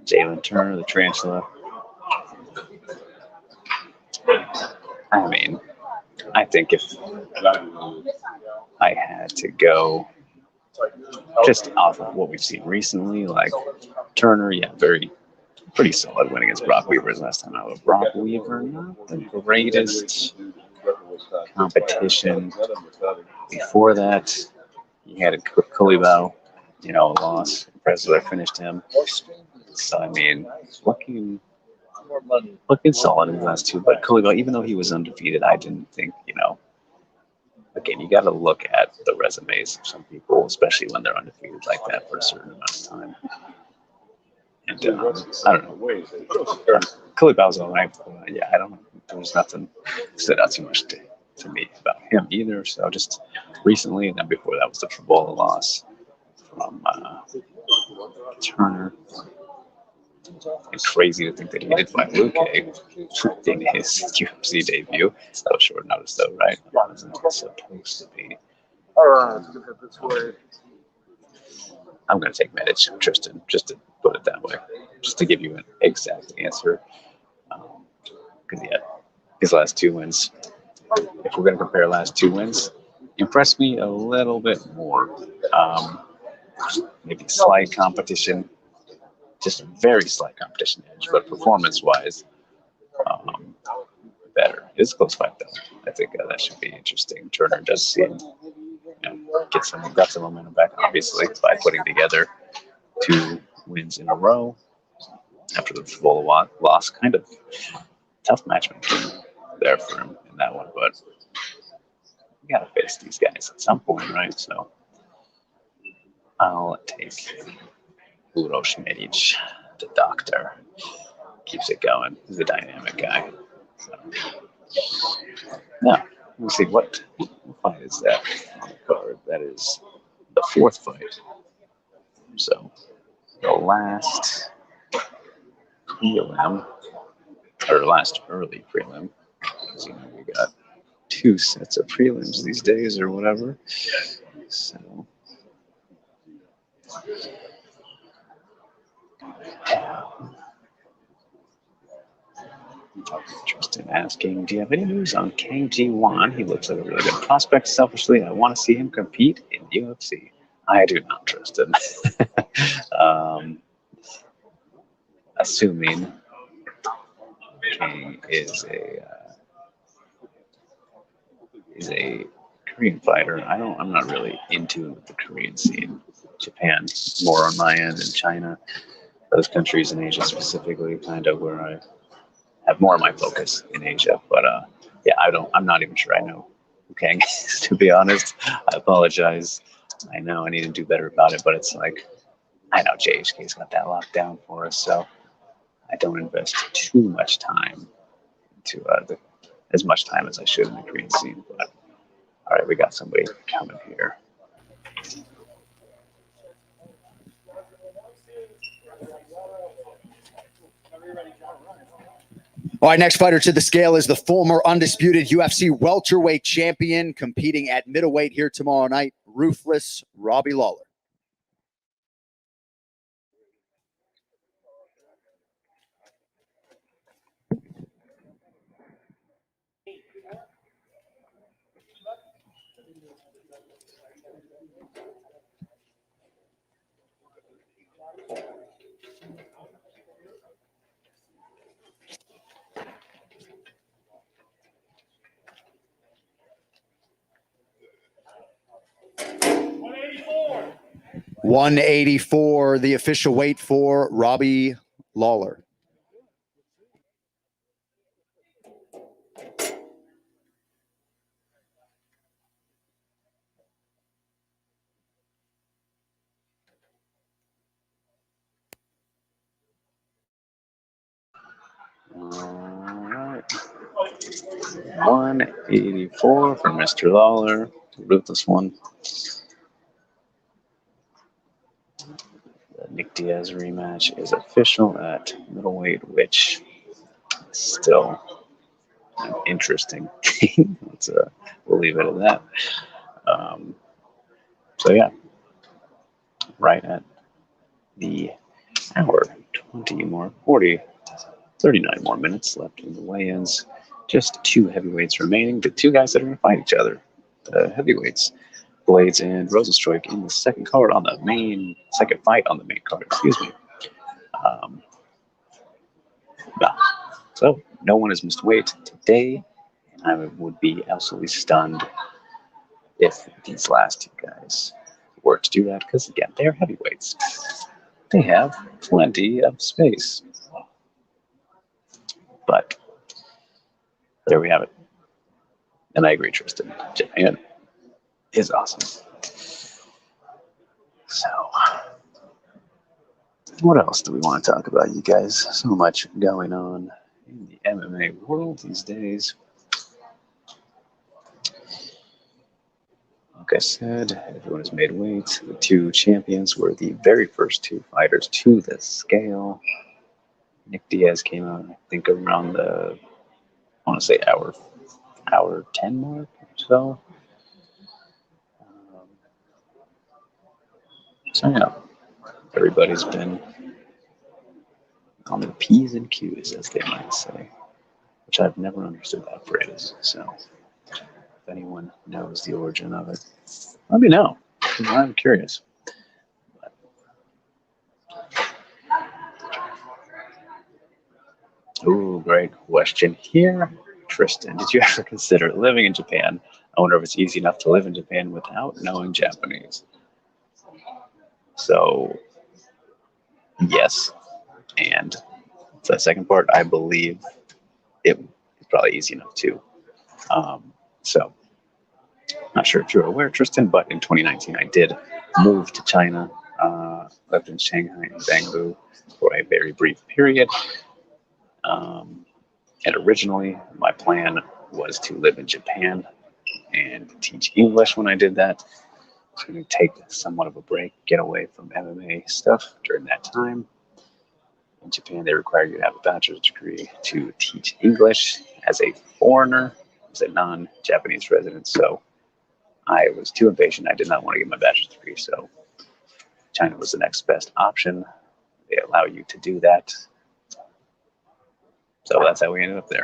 Jalen Turner, the Tarantula. I mean, I think if I had to go just off of what we've seen recently, like Turner, yeah, pretty solid win against Brock Weaver his last time out. Brock Weaver, not the greatest competition. Before that, he had a Kulibao, a loss. Impressive, I finished him. So, I mean, looking solid in the last two. But Kulibao, even though he was undefeated, I didn't think, again, you got to look at the resumes of some people, especially when they're undefeated like that for a certain amount of time. And I don't know. Kulibao's all right. Yeah, I don't know. There was nothing stood out too much to me about him either. So just recently, and then before that was the Trabola loss from Turner. It's crazy to think that he did fight Luke in his UFC debut. That was short notice, though, right? It wasn't supposed to be. I'm going to take Medic, Tristan, just to put it that way, just to give you an exact answer. Because, yeah, his last two wins, if we're going to compare last two wins, impressed me a little bit more. Maybe slight competition, just a very slight competition edge, but performance-wise, better. It's a close fight, though. I think that should be interesting. Turner does seem got some momentum back, obviously, by putting together 2 wins in a row after the Volkanovski loss. Kind of tough matchmaking there for him in that one, but you gotta face these guys at some point, right? So I'll take Uroš Medić, the doctor. Keeps it going. He's a dynamic guy. So, yeah, we'll see what fight is that on the card. That is the 4th fight. So the last prelim, or last early prelim, because we got 2 sets of prelims these days or whatever. So Tristan asking, do you have any news on Kang Ji-Won? He looks like a really good prospect. Selfishly, I want to see him compete in UFC. I do not trust him. Assuming Kang is a Korean fighter. I'm not really into the Korean scene. Japan more on my end, and China, those countries in Asia specifically, kind of where I have more of my focus in Asia. But yeah, I'm not even sure I know who Kang is, to be honest. I apologize. I know I need to do better about it, but it's like, I know JHK's got that locked down for us, so I don't invest too much time into as much time as I should in the Korean scene. But all right, we got somebody coming here. All right, next fighter to the scale is the former undisputed UFC welterweight champion, competing at middleweight here tomorrow night, Ruthless Robbie Lawler. $184, the official weight for Robbie Lawler. All right. 184 for Mr. Lawler. Ruthless one. The Nick Diaz rematch is official at middleweight, which is still an interesting thing. We'll leave it at that. So yeah, right at the hour, 20 more, 39 more minutes left in the weigh-ins. Just two heavyweights remaining. The two guys that are going to fight each other, the heavyweights, Blades and Rosenstruik, in the second fight on the main card. Excuse me. So no one has missed weight today, and I would be absolutely stunned if these last two guys were to do that, because again, they're heavyweights. They have plenty of space. But there we have it. And I agree, Tristan. Japan is awesome. So, what else do we want to talk about, you guys? So much going on in the MMA world these days. Like I said, everyone has made weight. The two champions were the very first two fighters to the scale. Nick Diaz came out, I think, around the, I want to say hour 10 mark or so. So yeah, everybody's been on their P's and Q's, as they might say, which I've never understood that phrase. So if anyone knows the origin of it, let me know. I'm curious. Ooh, great question here. Tristan, did you ever consider living in Japan? I wonder if it's easy enough to live in Japan without knowing Japanese. So, yes. And the second part, I believe it's probably easy enough too. So, not sure if you're aware, Tristan, but in 2019, I did move to China, lived in Shanghai and Bangkok for a very brief period. And originally, my plan was to live in Japan and teach English when I did that. I was going to take somewhat of a break, get away from MMA stuff during that time. In Japan, they require you to have a bachelor's degree to teach English as a foreigner, as a non-Japanese resident. So I was too impatient. I did not want to get my bachelor's degree. So China was the next best option. They allow you to do that. So that's how we ended up there.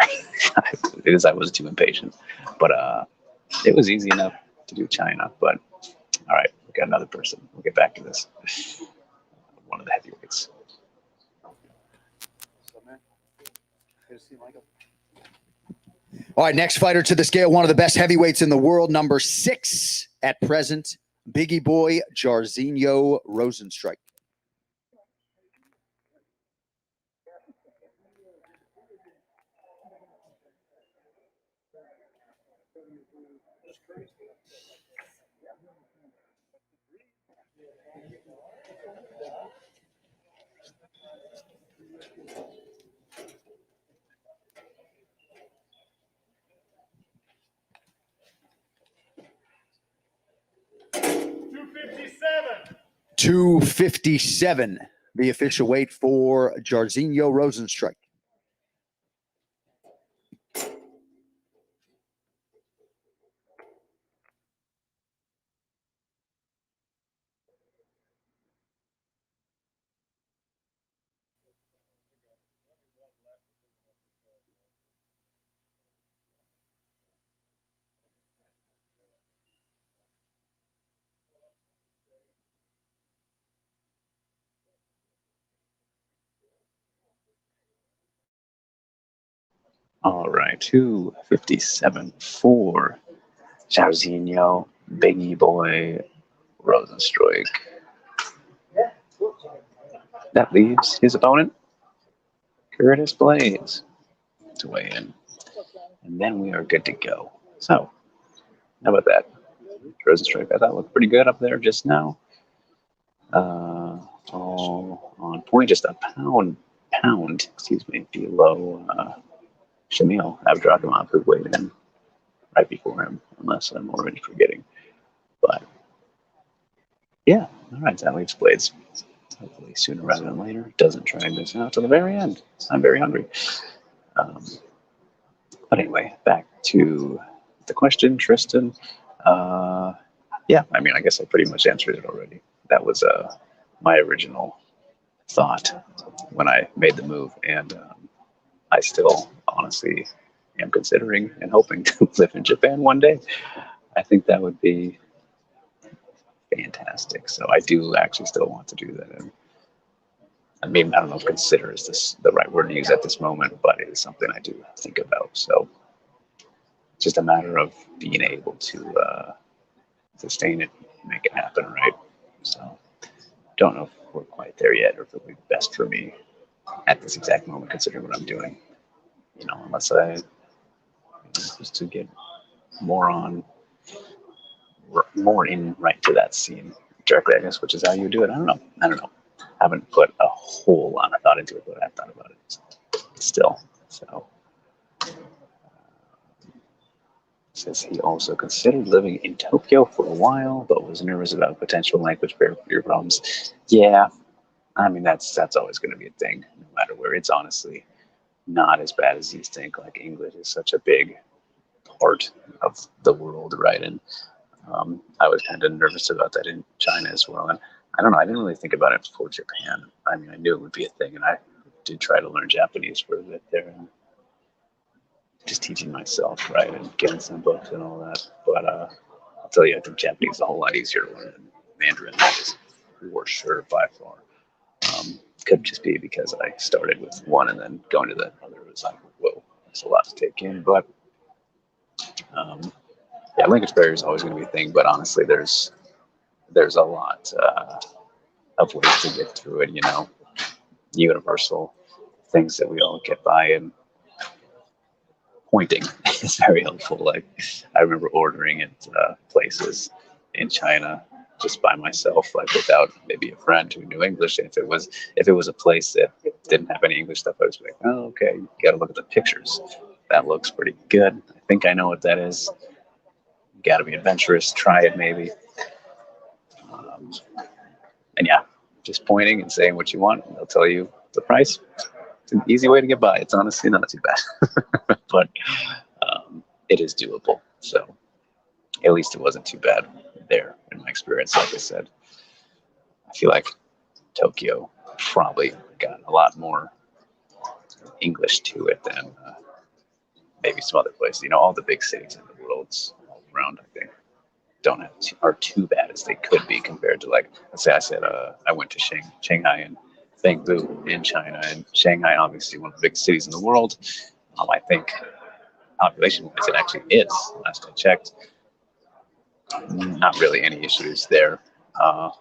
Because I was too impatient. But it was easy enough to do China. But all right, we got another person. We'll get back to this. One of the heavyweights. All right, next fighter to the scale, one of the best heavyweights in the world, number 6 at present, Biggie Boy Jairzinho Rosenstruik. $257, the official weight for Jairzinho Rosenstruik. All right, 257 for Jairzinho, Biggie Boy, Rosenstruik. That leaves his opponent, Curtis Blades, to weigh in. And then we are good to go. So, how about that? Rosenstruik, I thought looked pretty good up there just now. All on point, just a pound, below Shamil Abdurakhimov, who weighed in right before him, unless I'm already forgetting. But yeah, all right, that leaves Blades. Hopefully sooner rather than later. Doesn't drag this out to the very end. I'm very hungry. But anyway, back to the question, Tristan. Yeah, I mean, I guess I pretty much answered it already. That was my original thought when I made the move, and I still honestly am considering and hoping to live in Japan one day. I think that would be fantastic. So I do actually still want to do that. And I mean, I don't know if consider is this the right word to use at this moment, but it is something I do think about. So just a matter of being able to sustain it, make it happen, right? So don't know if we're quite there yet, or if it'll be best for me at this exact moment, considering what I'm doing. You know, unless I just to get more in right to that scene directly, I guess, which is how you do it. I don't know. Haven't put a whole lot of thought into it, but I've thought about it still. So says he also considered living in Tokyo for a while, but was nervous about potential language barrier problems. Yeah, I mean that's always going to be a thing, no matter where. It's honestly not as bad as you think. Like English is such a big part of the world, right? And I was kind of nervous about that in China as well. And I don't know, I didn't really think about it before Japan. I mean, I knew it would be a thing, and I did try to learn Japanese for a bit there, and just teaching myself, right, and getting some books and all that. But I'll tell you, I think Japanese is a whole lot easier to learn than Mandarin. That is for sure, by far. Could just be because I started with one and then going to the other was like, whoa, that's a lot to take in. But yeah, language barrier is always going to be a thing. But honestly, there's a lot of ways to get through it. You know, universal things that we all get by, and pointing is very helpful. Like I remember ordering at places in China just by myself, like without maybe a friend who knew English. And if it was a place that didn't have any English stuff, I was like, oh, okay, you got to look at the pictures. That looks pretty good. I think I know what that is. You got to be adventurous. Try it maybe. And yeah, just pointing and saying what you want, and they'll tell you the price. It's an easy way to get by. It's honestly not too bad, but it is doable. So at least it wasn't too bad there in my experience. Like I said, I feel like Tokyo probably got a lot more English to it than maybe some other places. You know, all the big cities in the world all around, I think, are too bad as they could be compared to, like, let's say I said I went to Shanghai and Bangbu in China, and Shanghai, obviously one of the biggest cities in the world. I think population-wise, it actually is. Last I checked, not really any issues there. A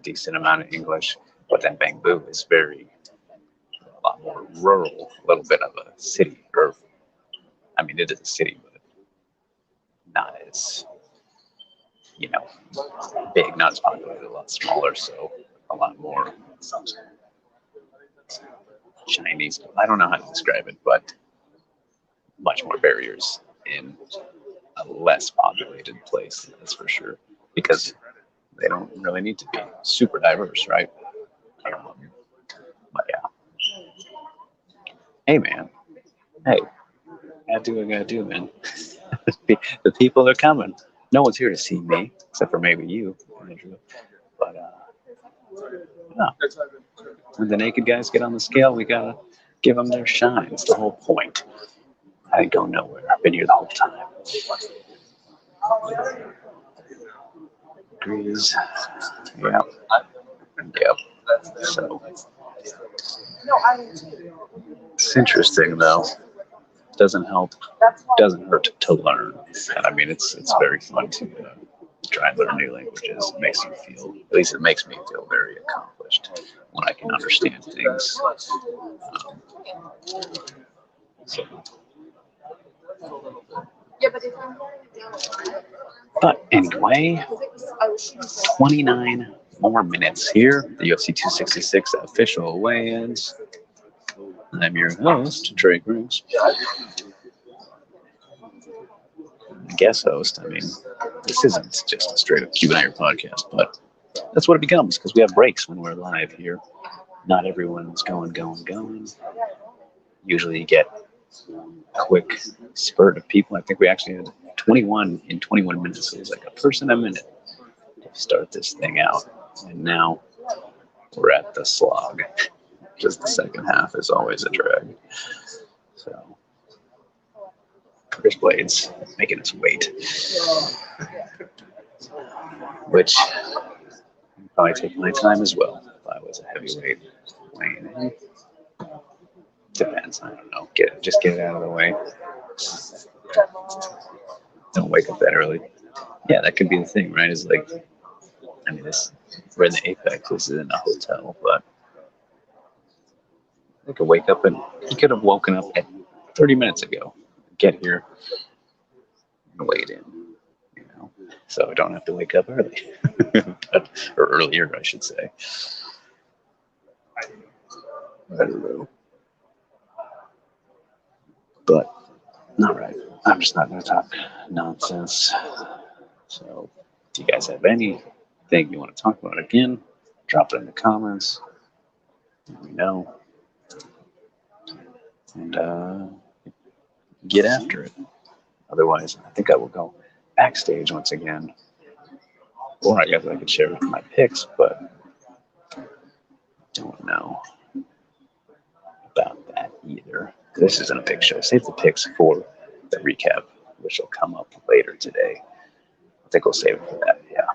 decent amount of English, but then Bangbu is a lot more rural, a little bit of a city, or I mean, it is a city, but not as big, not as populated, a lot smaller, so a lot more Chinese. I don't know how to describe it, but much more barriers in a less populated place, that's for sure, because they don't really need to be super diverse, right? But yeah. Hey, man. Hey, gotta do what I gotta do, man. The people are coming. No one's here to see me, except for maybe you. But yeah. When the naked guys get on the scale, we gotta give them their shine. It's the whole point. I ain't going nowhere. I've been here the whole time. Degrees. Yep. Yep. So it's interesting though. doesn't help, doesn't hurt to learn. And I mean, it's very fun to try and learn new languages. It makes you feel, at least it makes me feel very accomplished when I can understand things. So. But anyway, 29 more minutes here. The UFC 266 official weigh-ins. I'm your host, Trey Grooms. Guest host. I mean, this isn't just a straight up Q&A podcast, but that's what it becomes because we have breaks when we're live here. Not everyone's going. Usually you get a quick spurt of people. I think we actually had 21 in 21 minutes. So it was like a person a minute to start this thing out. And now we're at the slog. Just the second half is always a drag. So Chris Blades making us wait. Which I'd probably take my time as well if I was a heavyweight weighing in. Depends. I don't know. Just get it out of the way. Don't wake up that early. Yeah, that could be the thing, right? Is like, I mean, we're in the Apex. This is in a hotel, but I could wake up and he could have woken up at 30 minutes ago. Get here and wait in, you know. So I don't have to wake up early, or earlier, I should say. I don't know. But, all right, I'm just not going to talk nonsense. So, do you guys have anything you want to talk about again? Drop it in the comments. Let me know. And get after it. Otherwise, I think I will go backstage once again. Or I guess I could share my picks, but don't know about that either. This isn't a big show. Save the picks for the recap, which will come up later today. I think we'll save it for that, yeah.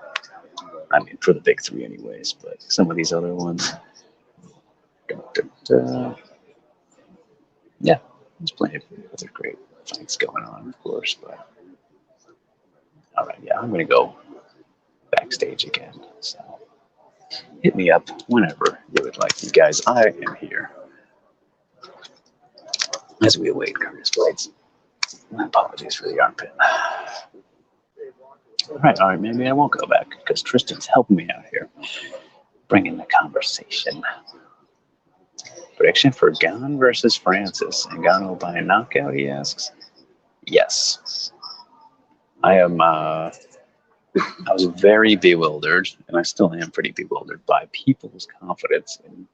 I mean, for the big three anyways, but some of these other ones. Yeah, there's plenty of other great fights going on, of course, but all right, yeah, I'm going to go backstage again, so hit me up whenever you would like. You guys, I am here as we await Curtis Blades. My apologies for the armpit. All right, maybe I won't go back because Tristan's helping me out here, bringing the conversation. Prediction for Gane versus Francis. And Gane by knockout, he asks. Yes. I was very bewildered, and I still am pretty bewildered by people's confidence in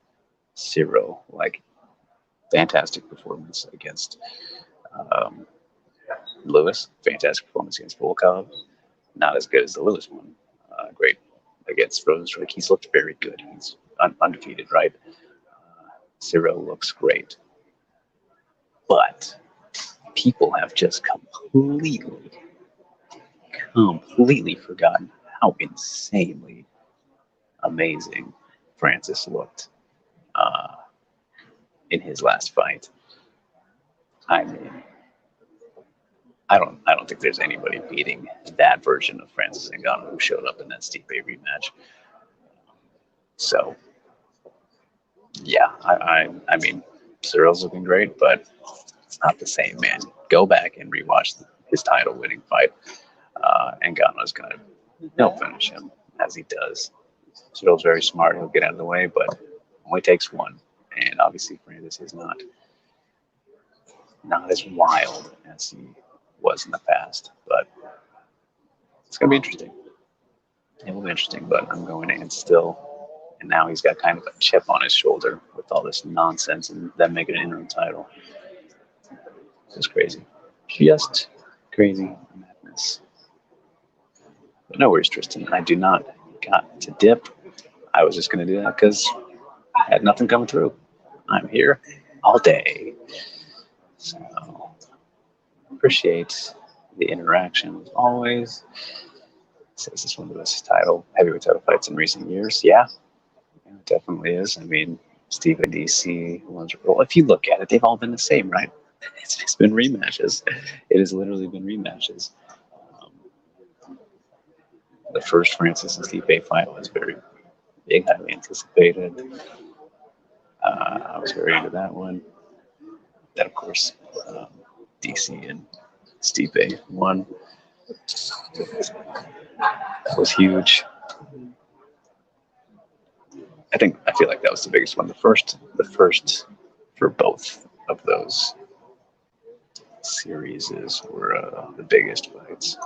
Cyril. Like, fantastic performance against Lewis. Fantastic performance against Volkov. Not as good as the Lewis one. Great against Rosenstruck. He's looked very good. He's undefeated, right? Cyril looks great. But people have just completely forgotten how insanely amazing Francis looked in his last fight. I mean, I don't think there's anybody beating that version of Francis Ngannou who showed up in that Stipe rematch. So, yeah, I mean, Cyril's looking great, but it's not the same, man. Go back and rewatch his title-winning fight, and Ngannou's he'll finish him as he does. Cyril's very smart; he'll get out of the way, but only takes one. And obviously, Francis is not as wild as he was in the past, but it's gonna be interesting. It will be interesting, but I'm going in still. And now he's got kind of a chip on his shoulder with all this nonsense and them making an interim title. It's crazy. Just crazy madness. But no worries, Tristan. I do not got to dip. I was just going to do that because I had nothing coming through. I'm here all day. So appreciate the interaction as always. Says this one of the best heavyweight title fights in recent years. Yeah. It definitely is. I mean, Steve and DC, well, if you look at it, they've all been the same, right? It's been rematches. It has literally been rematches. The first Francis and Stipe fight was very big, highly anticipated. I was very into that one. Then, of course, DC and Stipe won. That was huge. I feel like that was the biggest one. The first for both of those series were the biggest fights.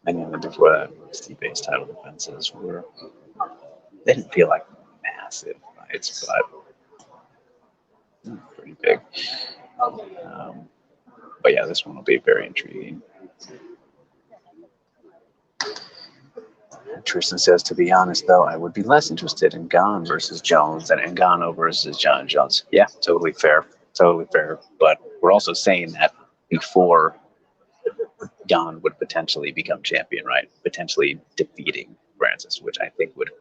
And then before that, Stipe's title defenses they didn't feel like massive fights, but pretty big. But yeah, this one will be very intriguing. Tristan says, to be honest, though, I would be less interested in Gane versus Jones than Ngannou versus John Jones. Yeah, totally fair. Totally fair. But we're also saying that before Gane would potentially become champion, right? Potentially defeating Francis, which I think would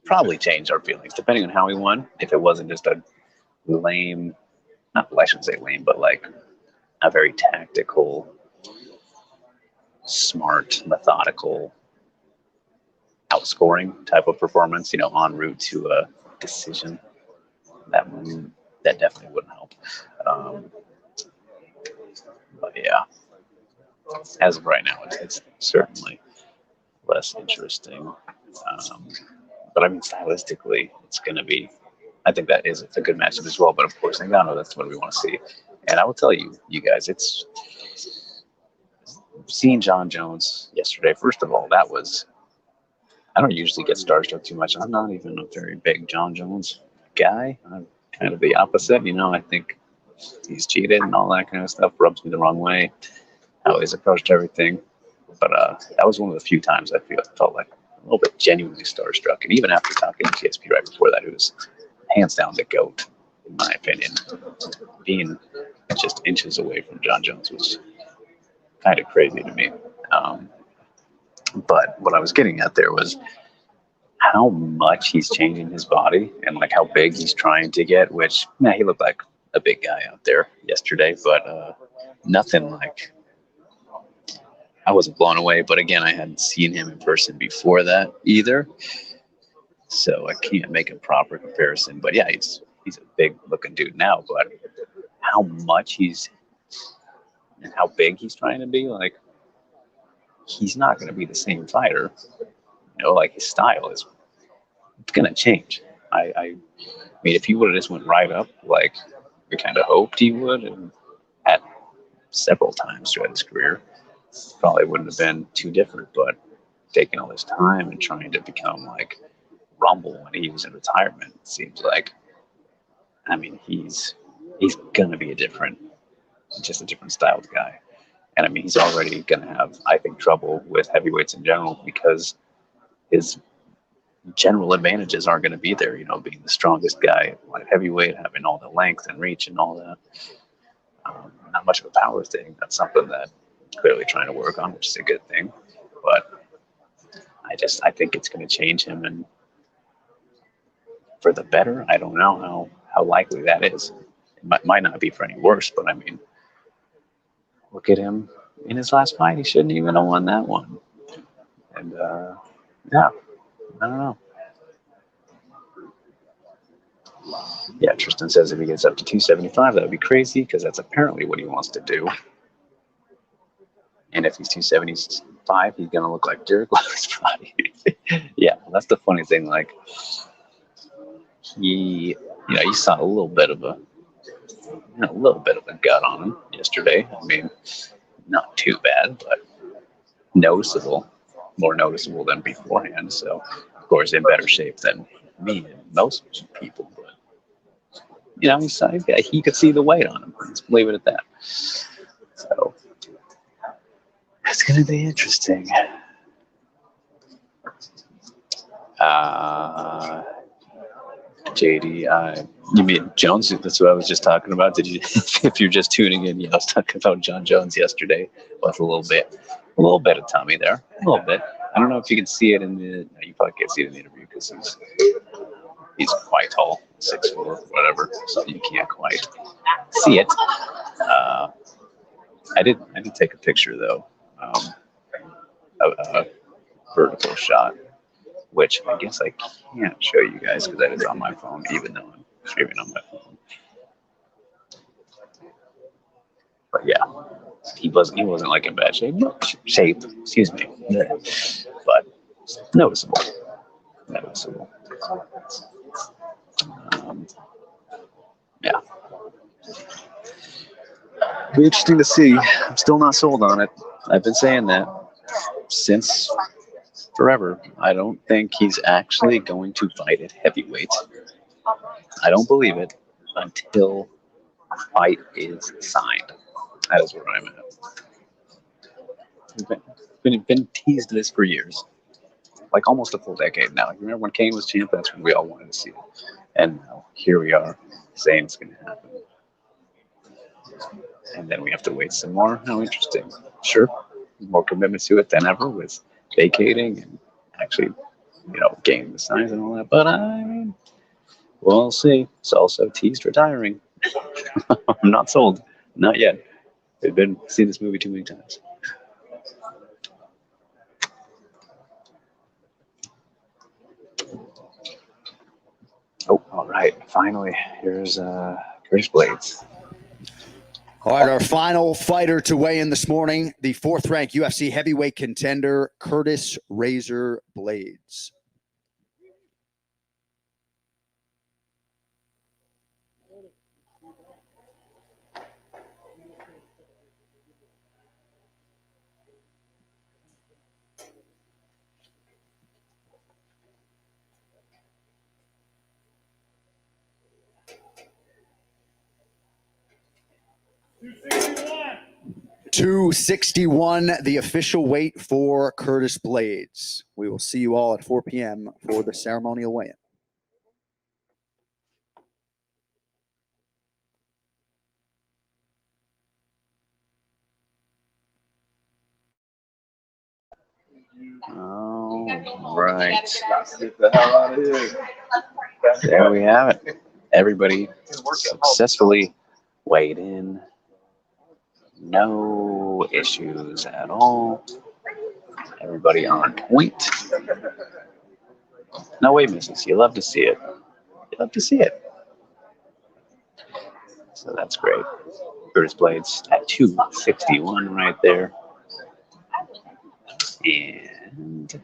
probably change our feelings, depending on how he won. If it wasn't just a lame, I shouldn't say lame, but like a very tactical, smart, methodical, outscoring type of performance, en route to a decision. That definitely wouldn't help. But yeah, as of right now, it's certainly less interesting. But I mean, stylistically, it's going to be. I think it's a good matchup as well. But of course, Ngannou, that's what we want to see. And I will tell you guys, it's seeing John Jones yesterday. First of all, that was. I don't usually get starstruck too much. I'm not even a very big John Jones guy. I'm kind of the opposite. I think he's cheated and all that kind of stuff rubs me the wrong way. How he's approached everything. But that was one of the few times I felt like a little bit genuinely starstruck. And even after talking to TSP right before that, it was hands down the GOAT, in my opinion. Being just inches away from John Jones was kind of crazy to me. But what I was getting at there was how much he's changing his body and like how big he's trying to get, which, he looked like a big guy out there yesterday, but nothing like, I wasn't blown away, but again, I hadn't seen him in person before that either. So I can't make a proper comparison, but yeah, he's a big looking dude now, but how much and how big he's trying to be, like, he's not going to be the same fighter. Like his style it's going to change. I mean, if he would have just went right up, like we kind of hoped he would, and at several times throughout his career, probably wouldn't have been too different. But taking all this time and trying to become like Rumble when he was in retirement, it seems like. I mean, he's going to be a different styled guy. And I mean, he's already going to have, I think, trouble with heavyweights in general because his general advantages aren't going to be there. Being the strongest guy, like heavyweight, having all the length and reach and all that. Not much of a power thing. That's something that he's clearly trying to work on, which is a good thing. But I think it's going to change him, and for the better. I don't know how likely that is. It might not be for any worse, but I mean, look at him in his last fight. He shouldn't even have won that one. And, yeah, I don't know. Yeah, Tristan says if he gets up to 275, that would be crazy because that's apparently what he wants to do. And if he's 275, he's going to look like Derek Lewis body. Yeah, that's the funny thing. Like, you saw a little bit of a gut on him yesterday. I mean, not too bad, but noticeable, more noticeable than beforehand. So, of course, in better shape than me and most people. But he could see the weight on him. Let's leave it at that. So it's going to be interesting. JD, you mean Jones? That's what I was just talking about. Did you? If you're just tuning in, I was talking about John Jones yesterday with a little bit of tummy there, a little bit. I don't know if you can see it in the. No, you probably can't see it in the interview because he's quite tall, 6'4", whatever, so you can't quite see it. I did take a picture though, of a vertical shot, which I guess I can't show you guys because that is on my phone, even though I'm streaming on my phone. But yeah, he wasn't like in bad shape. Excuse me, but noticeable. Yeah, be interesting to see. I'm still not sold on it. I've been saying that since forever. I don't think he's actually going to fight at heavyweight. I don't believe it until a fight is signed. That is where I'm at. Been teased this for years, like almost a full decade now. You remember when Kane was champ? That's when we all wanted to see it, and now here we are saying it's going to happen. And then we have to wait some more. How interesting. Sure, more commitment to it than ever with vacating and actually, gaining the signs and all that. But I mean, we'll see. It's also teased retiring. I'm not sold. Not yet. We've been seeing this movie too many times. Oh, all right. Finally, here's Curtis Blades. All right, our final fighter to weigh in this morning, the 4th-ranked UFC heavyweight contender, Curtis Razor Blades. $261, the official weight for Curtis Blades. We will see you all at 4 p.m. for the ceremonial weigh-in. All right. Get the hell out of here. There we have it. Everybody successfully weighed in. No issues at all. Everybody on point. No weight misses. You love to see it. So that's great. Curtis Blades at 261 right there. And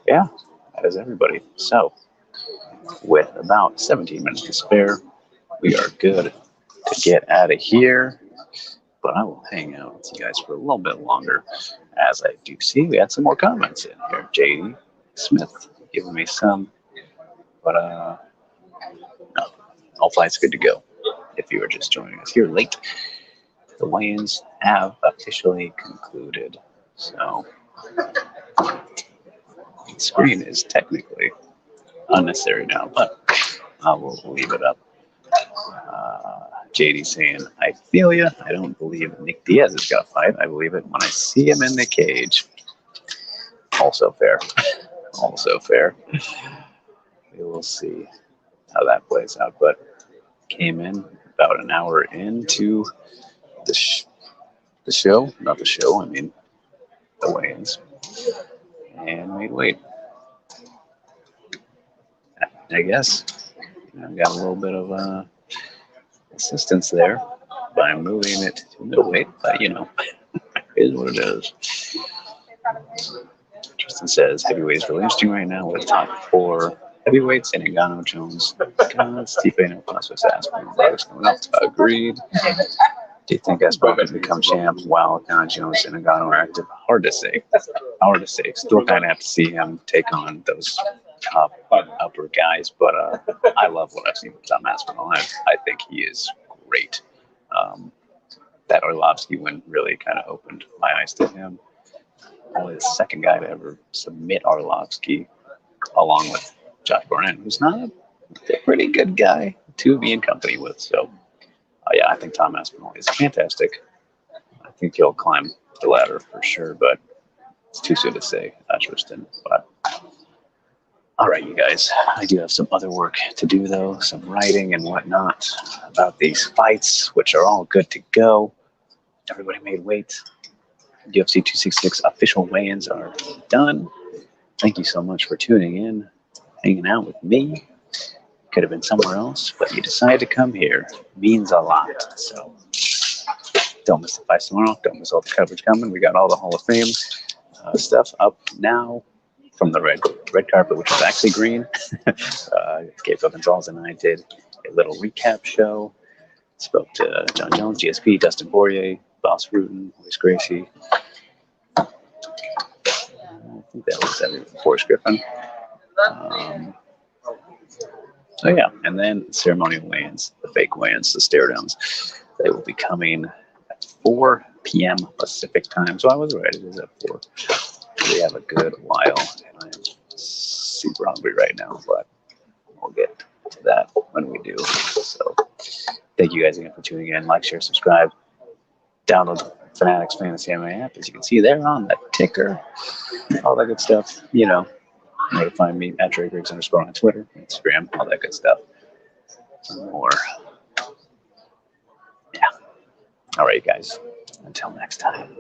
yeah, that is everybody. So with about 17 minutes to spare, we are good to get out of here. But I will hang out with you guys for a little bit longer, as I do see we had some more comments in here. JD Smith giving me some, but no, all flights good to go. If you were just joining us here late, the weigh-ins have officially concluded. So the screen is technically unnecessary now, but I will leave it up. JD saying, I feel ya. I don't believe Nick Diaz has got a fight. I believe it when I see him in the cage. Also fair. We will see how that plays out. But came in about an hour into the show. Not the show, I mean the weigh-ins. And made weight. I guess I've got a little bit of assistance there by moving it to middleweight, but it is what it is. Tristan says heavyweight is really interesting right now with top 4 heavyweights in Ngannou, Jones, Stipe, and Pasos Aspin. Agreed. Do you think Aspin can become champ while Jones and Ngannou are active? Hard to say. Still kind of have to see him take on those top upper guys, but I love what I've seen with Tom Aspinall. I think he is great. That Orlovsky win really kind of opened my eyes to him. Only the second guy to ever submit Orlovsky, along with Josh Barnett, who's not a pretty good guy to be in company with. So, yeah, I think Tom Aspinall is fantastic. I think he'll climb the ladder for sure, but it's too soon to say, Tristan. But All right, you guys. I do have some other work to do, though, some writing and whatnot about these fights, which are all good to go. Everybody made weight. UFC 266 official weigh-ins are done. Thank you so much for tuning in, hanging out with me. Could have been somewhere else, but you decided to come here. Means a lot. So don't miss the fights tomorrow. Don't miss all the coverage coming. We got all the Hall of Fame stuff up now from the red carpet, which is actually green. Gabe Gonzalez and I did a little recap show. Spoke to John Jones, GSP, Dustin Poirier, Boss Rutan, Luis Gracie. I think that was everything. Forrest Griffin. So yeah, and then ceremonial weigh-ins, the fake weigh-ins, the stare-downs. They will be coming at 4 p.m. Pacific time. So I was right, it is at 4. We have a good while, and I am super hungry right now, but we'll get to that when we do. So thank you guys again for tuning in. Like, share, subscribe. Download the Fanatics Fantasy MMA app. As you can see there on the ticker, all that good stuff. You know where to find me at Drake__ on Twitter, Instagram, all that good stuff. Some more. Yeah. All right, guys. Until next time.